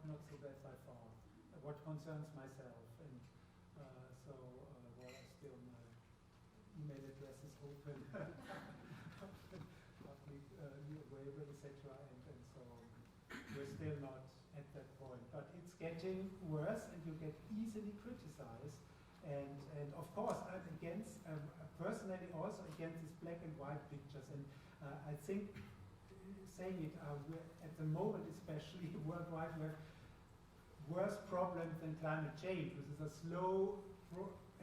not so bad by far. What concerns myself, and well, still my email address is open, public available, etc. And so we're still not at that point. But it's getting worse, and you get easily criticized. And of course, I'm against, personally also against these black and white pictures. And I think, saying it, we're at the moment, especially worldwide, we have worse problems than climate change, which is a slow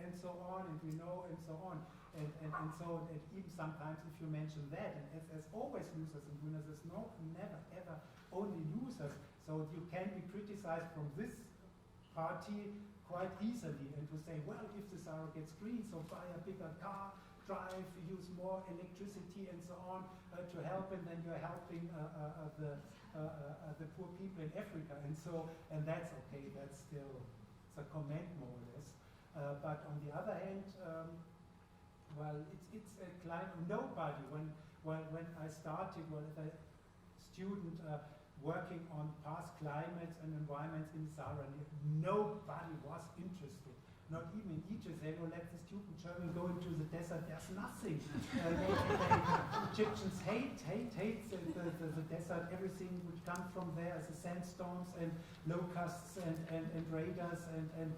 and so on, and we know, and so on. And so, and even sometimes if you mention that, and there's always losers and winners, there's never, ever only losers. So you can be criticized from this party quite easily, and to say, well, if the Sahara gets green, so buy a bigger car, drive, use more electricity, and so on to help, and then you're helping the poor people in Africa, and that's okay. That's still it's a comment more or less. But on the other hand, well, it's a climate. Nobody when I started, well, as a student. Working on past climates and environments in the Sahara, nobody was interested. Not even in Egypt, they don't let the stupid German go into the desert, there's nothing. Egyptians hate the desert, everything which comes from there is the sandstorms and locusts and raiders and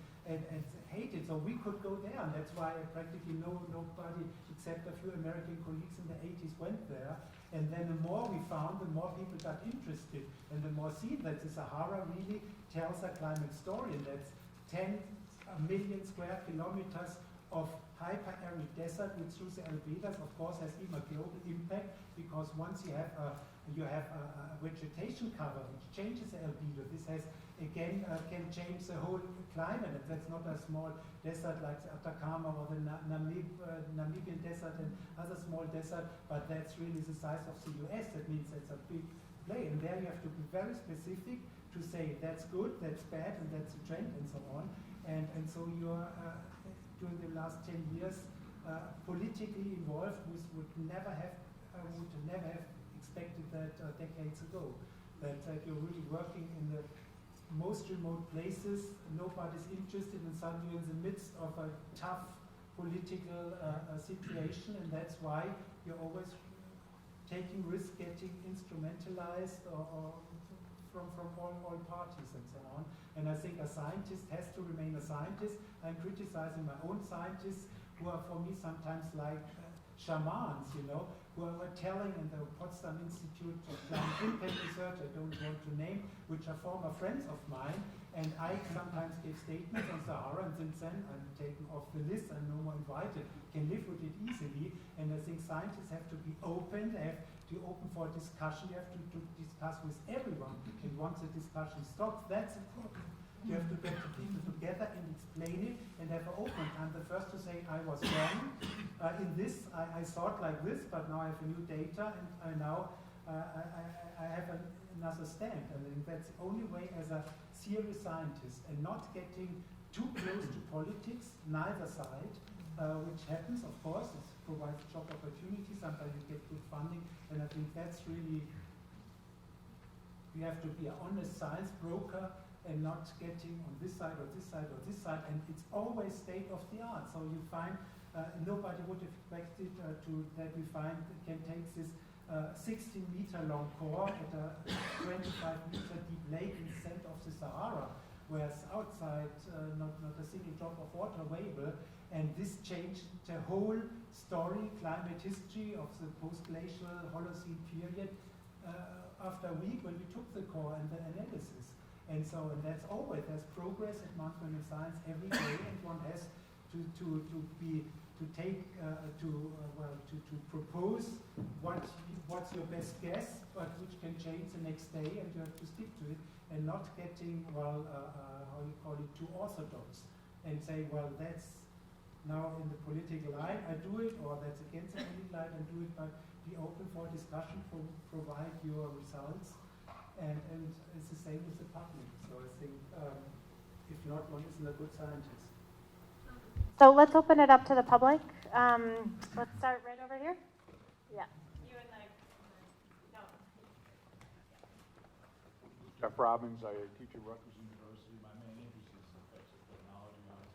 hate it. So we could go there, and that's why practically nobody except a few American colleagues in the 80s went there. And then the more we found, the more people got interested, and the more seen that the Sahara really tells a climate story, and that's 10 million square kilometers of hyper-arid desert, which through the albedos, of course, has even a global impact, because once you have a vegetation cover which changes the albedo, this has again can change the whole climate, and that's not a small desert like the Atacama or the Namibian desert and other small desert, but that's really the size of the US. That means it's a big play, and there you have to be very specific to say that's good, that's bad, and that's a trend, and so on. And so you're during the last 10 years politically involved, which would never have expected that decades ago. That you're really working in the most remote places, nobody's interested, and suddenly you're in the midst of a tough political situation, and that's why you're always taking risk, getting instrumentalized or from all parties and so on. And I think a scientist has to remain a scientist. I'm criticizing my own scientists, who are for me sometimes like shamans, who are telling in the Potsdam Institute of Climate Impact Research, I don't want to name, which are former friends of mine, and I sometimes give statements on Sahara, and since then I'm taken off the list and no more invited, can live with it easily. And I think scientists have to be open, they have to be open for discussion, you have to discuss with everyone, and once the discussion stops, that's important. You have to get the people together and explain it and have an open. I'm the first to say I was wrong. In this, I thought like this, but now I have new data, and I have another stand. And I think that's the only way as a serious scientist, and not getting too close to politics, neither side, which happens, of course. It provides job opportunities, sometimes you get good funding, and I think that's really, you have to be an honest science broker, and not getting on this side or this side or this side, and it's always state of the art. So you find nobody would have expected that we find can take this 16-meter long core at a 25-meter deep lake in the center of the Sahara, whereas outside not a single drop of water available, and this changed the whole story, climate history of the post-glacial Holocene period after a week when we took the core and the analysis. And so, and that's always, there's progress at Mount Vernon Science every day, and one has to propose what's your best guess, but which can change the next day, and you have to stick to it, and not getting, how you call it, too orthodox, and say, well, that's now in the political line, I do it, or that's against the political line, I do it, but be open for discussion, provide your results. And it's the same with the public. So I think if not, one isn't a good scientist. So let's open it up to the public. Let's start right over here. Yeah. You and no. Jeff Robbins, I teach at Rutgers University. My main interest is the effects of technology on it.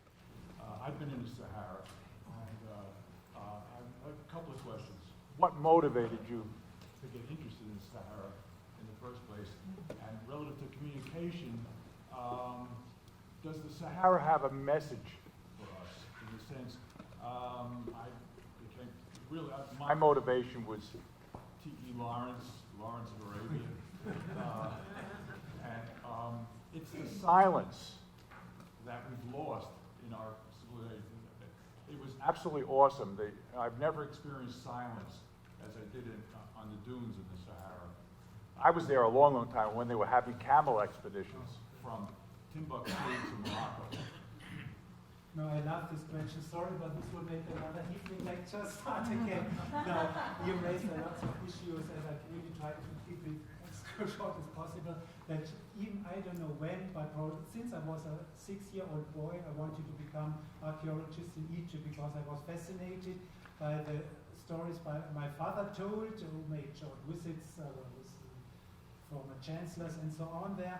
I've been in the Sahara, and I have a couple of questions. What motivated you to get interested in the Sahara in the first place? And relative to communication, does the Sahara have a message for us? In the sense, my motivation was T.E. Lawrence of Arabia. It's the silence that we've lost in our civilization. It was absolutely awesome. I've never experienced silence as I did on the dunes in the Sahara. I was there a long, long time when they were having camel expeditions from Timbuktu to Morocco. No, I love this question. Sorry, but this will make another evening lecture start again. No, you raised a lot of issues, and I really try to keep it as short as possible. That even I don't know when, but since I was a 6-year-old boy, I wanted to become archaeologist in Egypt because I was fascinated by the stories my father told, who made short visits with former chancellors and so on there.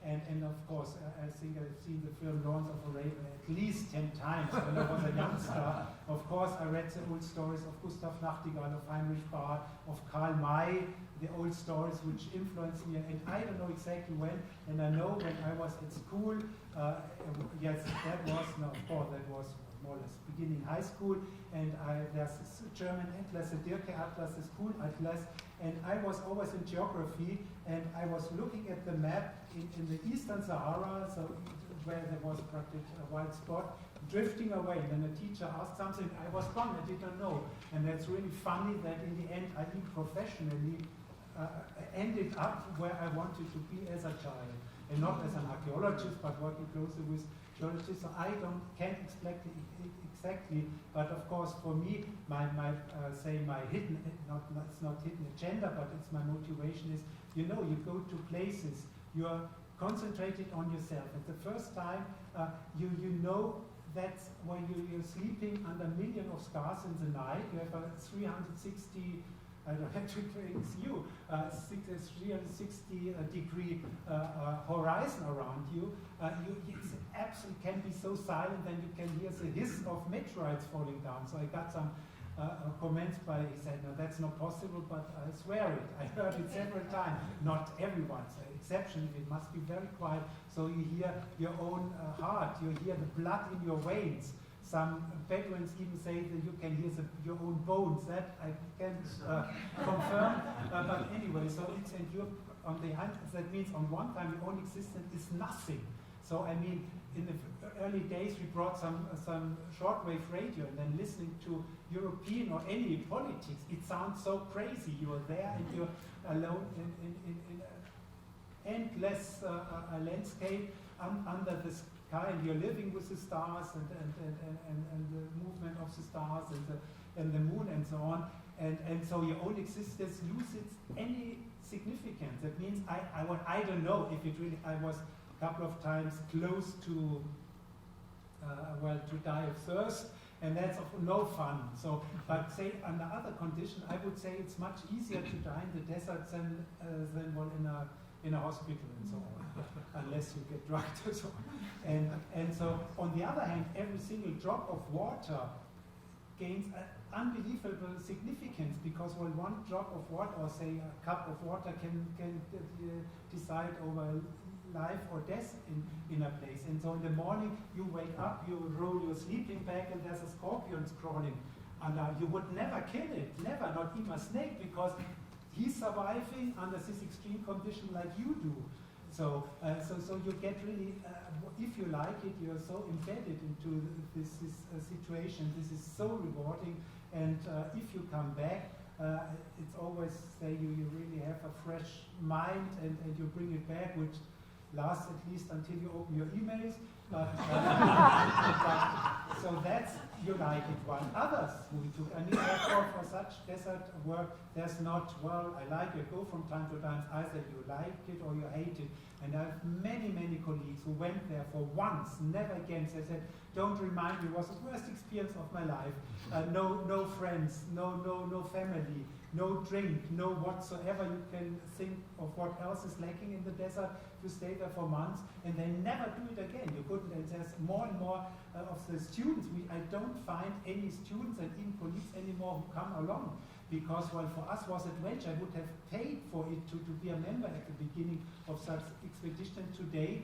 And of course, I think I've seen the film Lawrence of Arabia at least 10 times when I was a youngster. Of course, I read the old stories of Gustav Nachtigall, of Heinrich Barth, of Karl May, the old stories which influenced me. And I don't know exactly when, and I know when I was at school, yes, that was more or less beginning high school, and there's this German atlas, the Dirke Atlas, the school atlas, and I was always in geography, and I was looking at the map in the eastern Sahara, so where there was practically a white spot, drifting away. And then the teacher asked something, I was wrong, I did not know. And that's really funny that in the end I even professionally ended up where I wanted to be as a child. And not as an archaeologist, but working closely with geologists. So I can't explain exactly, but of course for me, my hidden, it's not hidden agenda, but it's my motivation is, you go to places, you're concentrated on yourself. And the first time, you know that's when you're sleeping under a million of stars in the night, you have a 360, I don't have to praise you, 360 degree horizon around you. It absolutely can be so silent that you can hear the hiss of meteorites falling down. So I got some comments he said, no, that's not possible, but I swear it. I heard it several times. Not everyone, so exception, it must be very quiet. So you hear your own heart, you hear the blood in your veins. Some Bedouins even say that you can hear your own bones. That I can confirm. But anyway, so and you're on the hand. That means on one time your own existence is nothing. So I mean, in the early days we brought some shortwave radio, and then listening to European or any politics, it sounds so crazy. You are there and you're alone in endless landscape under the sky, and you're living with the stars and the movement of the stars and the moon and so on, and so your own existence loses any significance. That means I don't know if it really. I was a couple of times close to to die of thirst, and that's of no fun. So, but say under other conditions, I would say it's much easier to die in the desert than in a hospital and so on, unless you get drugged or so on. And so, on the other hand, every single drop of water gains unbelievable significance, because one drop of water, or say a cup of water, can decide over life or death in a place. And so in the morning you wake up, you roll your sleeping bag, and there's a scorpion crawling, and you would never kill it, never, not even a snake, because he's surviving under this extreme condition like you do. So you get really, if you like it, you're so embedded into this situation. This is so rewarding, and if you come back, it's always say you really have a fresh mind, and you bring it back, which lasts at least until you open your emails. So that's, you like it. While others who took, I mean, therefore for such desert work, there's not, well, I like it, go from time to time, either you like it or you hate it. And I have many, many colleagues who went there for once, never again. So I said, don't remind me, it was the worst experience of my life. No friends, no family, no drink, no whatsoever. You can think of what else is lacking in the desert. You stay there for months, and they never do it again. You couldn't, and there's more and more of the students. I don't find any students and even colleagues anymore who come along. Because, well, for us was adventure. I would have paid for it to be a member at the beginning of such expedition. Today,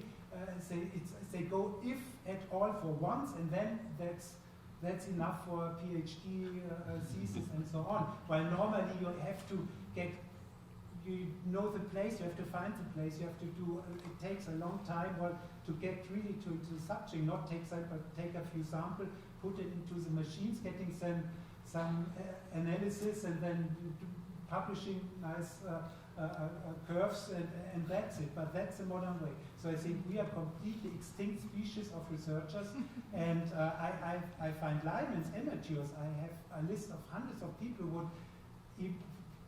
they go, if at all, for once, and then that's enough for a PhD thesis and so on. While normally you have to get, you know the place, you have to find the place, you have to do, it takes a long time to get really to the subject, not take a few samples, put it into the machines, getting some analysis, and then publishing nice curves, and that's it. But that's the modern way. So I think we are completely extinct species of researchers, and I find laymen's amateurs. I have a list of hundreds of people who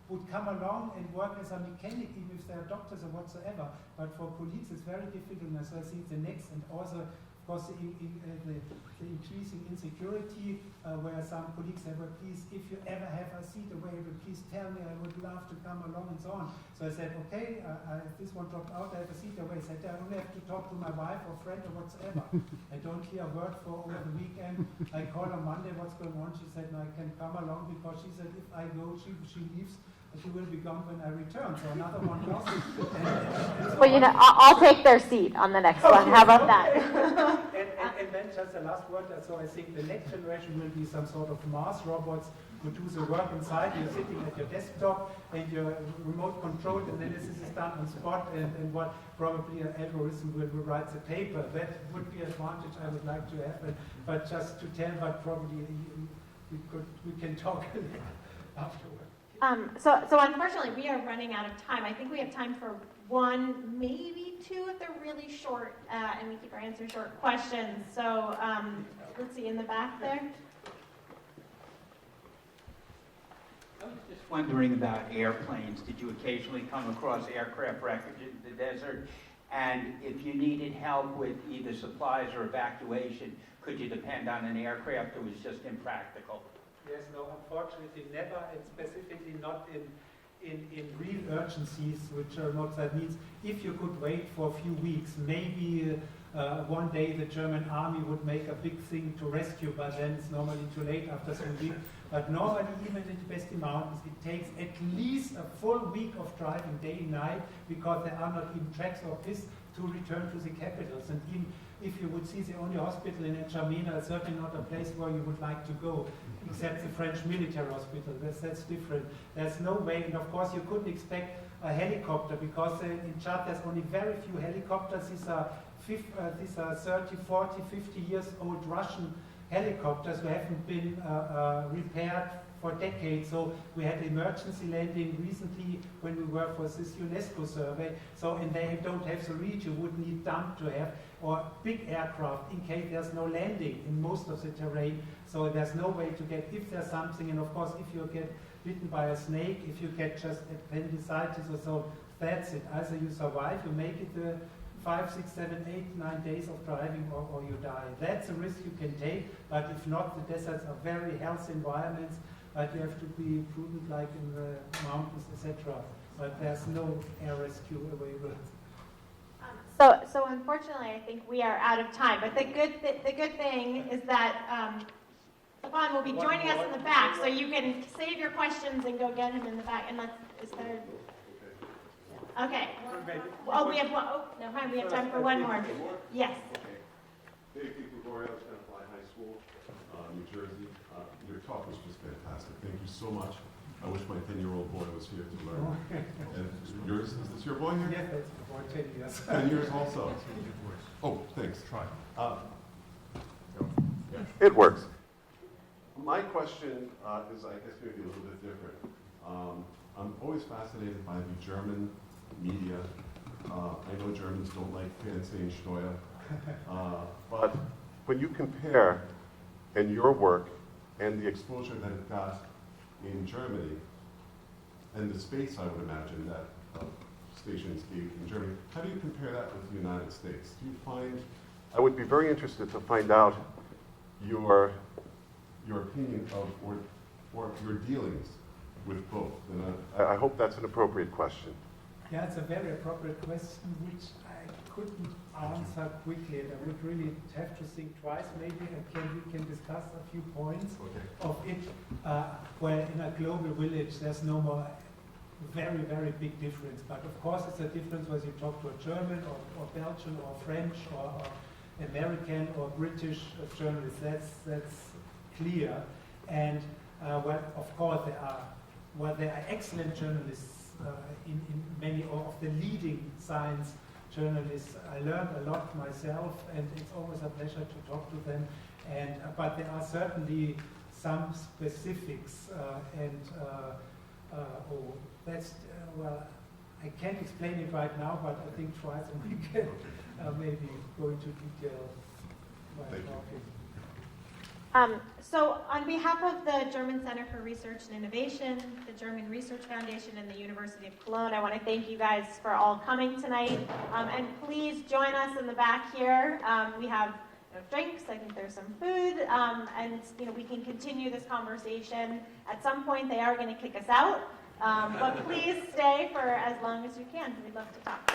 would come along and work as a mechanic, even if they are doctors or whatsoever. But for colleagues, it's very difficult. And so I think the next, and also, of course, the increasing insecurity, where some colleagues say, well, please, if you ever have a seat available, please tell me, I would love to come along, and so on. So I said, okay, this one dropped out, I have a seat away. I said, I only have to talk to my wife or friend or whatsoever. I don't hear a word for over the weekend. I call on Monday, what's going on? She said, no, I can come along, because she said, if I go, she leaves. She will be gone when I return. So another one lost. Well, you know, I'll take their seat on the next one. How about that? And then just the last word. So I think the next generation will be some sort of Mars robots who do the work inside. You're sitting at your desktop, and your remote controlled analysis is done on spot, and what probably an algorithm will write the paper. That would be an advantage I would like to have. But just to tell, but probably we can talk afterwards. So unfortunately, we are running out of time. I think we have time for one, maybe two, if they're really short, and we keep our answers short, questions. So let's see, in the back there. I was just wondering about airplanes. Did you occasionally come across aircraft wreckage in the desert? And if you needed help with either supplies or evacuation, could you depend on an aircraft that was just impractical? Yes, no, unfortunately never, and specifically not in real urgencies, which are not, that means if you could wait for a few weeks, maybe one day the German army would make a big thing to rescue, but then it's normally too late after 3 weeks. But normally, even in the Western Mountains, it takes at least a full week of driving day and night, because there are not even tracks or pistes to return to the capitals. And even if you would see the only hospital in N'Djamena, it's certainly not a place where you would like to go, except the French military hospital. That's different. There's no way, and of course you couldn't expect a helicopter, because in Chad there's only very few helicopters. These are 30, 40, 50 years old Russian helicopters who haven't been repaired for decades. So we had emergency landing recently when we were for this UNESCO survey. So, and they don't have the reach you would need them to have, or big aircraft in case there's no landing in most of the terrain. So there's no way to get, if there's something, and of course if you get bitten by a snake, if you get just appendicitis or so, that's it. Either you survive, you make it 5, 6, 7, 8, 9 days of driving, or you die. That's a risk you can take, but if not, the deserts are very healthy environments, but you have to be prudent, like in the mountains, etc. But there's no air rescue available. So unfortunately, I think we are out of time. But the good thing is that Stefan will be joining us in the back, so you can save your questions and go get him in the back. And is there? Okay. Oh, we have one. Oh, no, we have time for one more. Yes. Hey, people, Gloria, I was going to fly high school, New Jersey. Your talk was just fantastic. Thank you so much. I wish my 10-year-old boy was here to learn. And yours, is this your boy here? Yes, that's for 10 years. 10 years also. Oh, thanks. Try. It works. My question is, I guess, maybe a little bit different. I'm always fascinated by the German media. I know Germans don't like fancy Steuer. But when you compare in your work and the exposure that it got in Germany, and the space, I would imagine, that stations gave in Germany. How do you compare that with the United States? Do you find, I would be very interested to find out your opinion of, or your dealings with both. And I hope that's an appropriate question. Yeah, it's a very appropriate question, which I couldn't answer quickly. And I would really have to think twice, maybe, and we can discuss a few points of it, where in a global village there's no more very, very big difference. But of course it's a difference whether you talk to a German or Belgian or French or American or British journalist. That's clear. And well, of course there are excellent journalists in many of the leading science journalists. I learned a lot myself, and it's always a pleasure to talk to them. And but there are certainly some specifics, that's well, I can't explain it right now, but I think twice a week we can maybe go into detail while talking. So on behalf of the German Center for Research and Innovation, the German Research Foundation, and the University of Cologne, I want to thank you guys for all coming tonight. And please join us in the back here. We have drinks, I think there's some food, and we can continue this conversation. At some point they are going to kick us out, but please stay for as long as you can. We'd love to talk.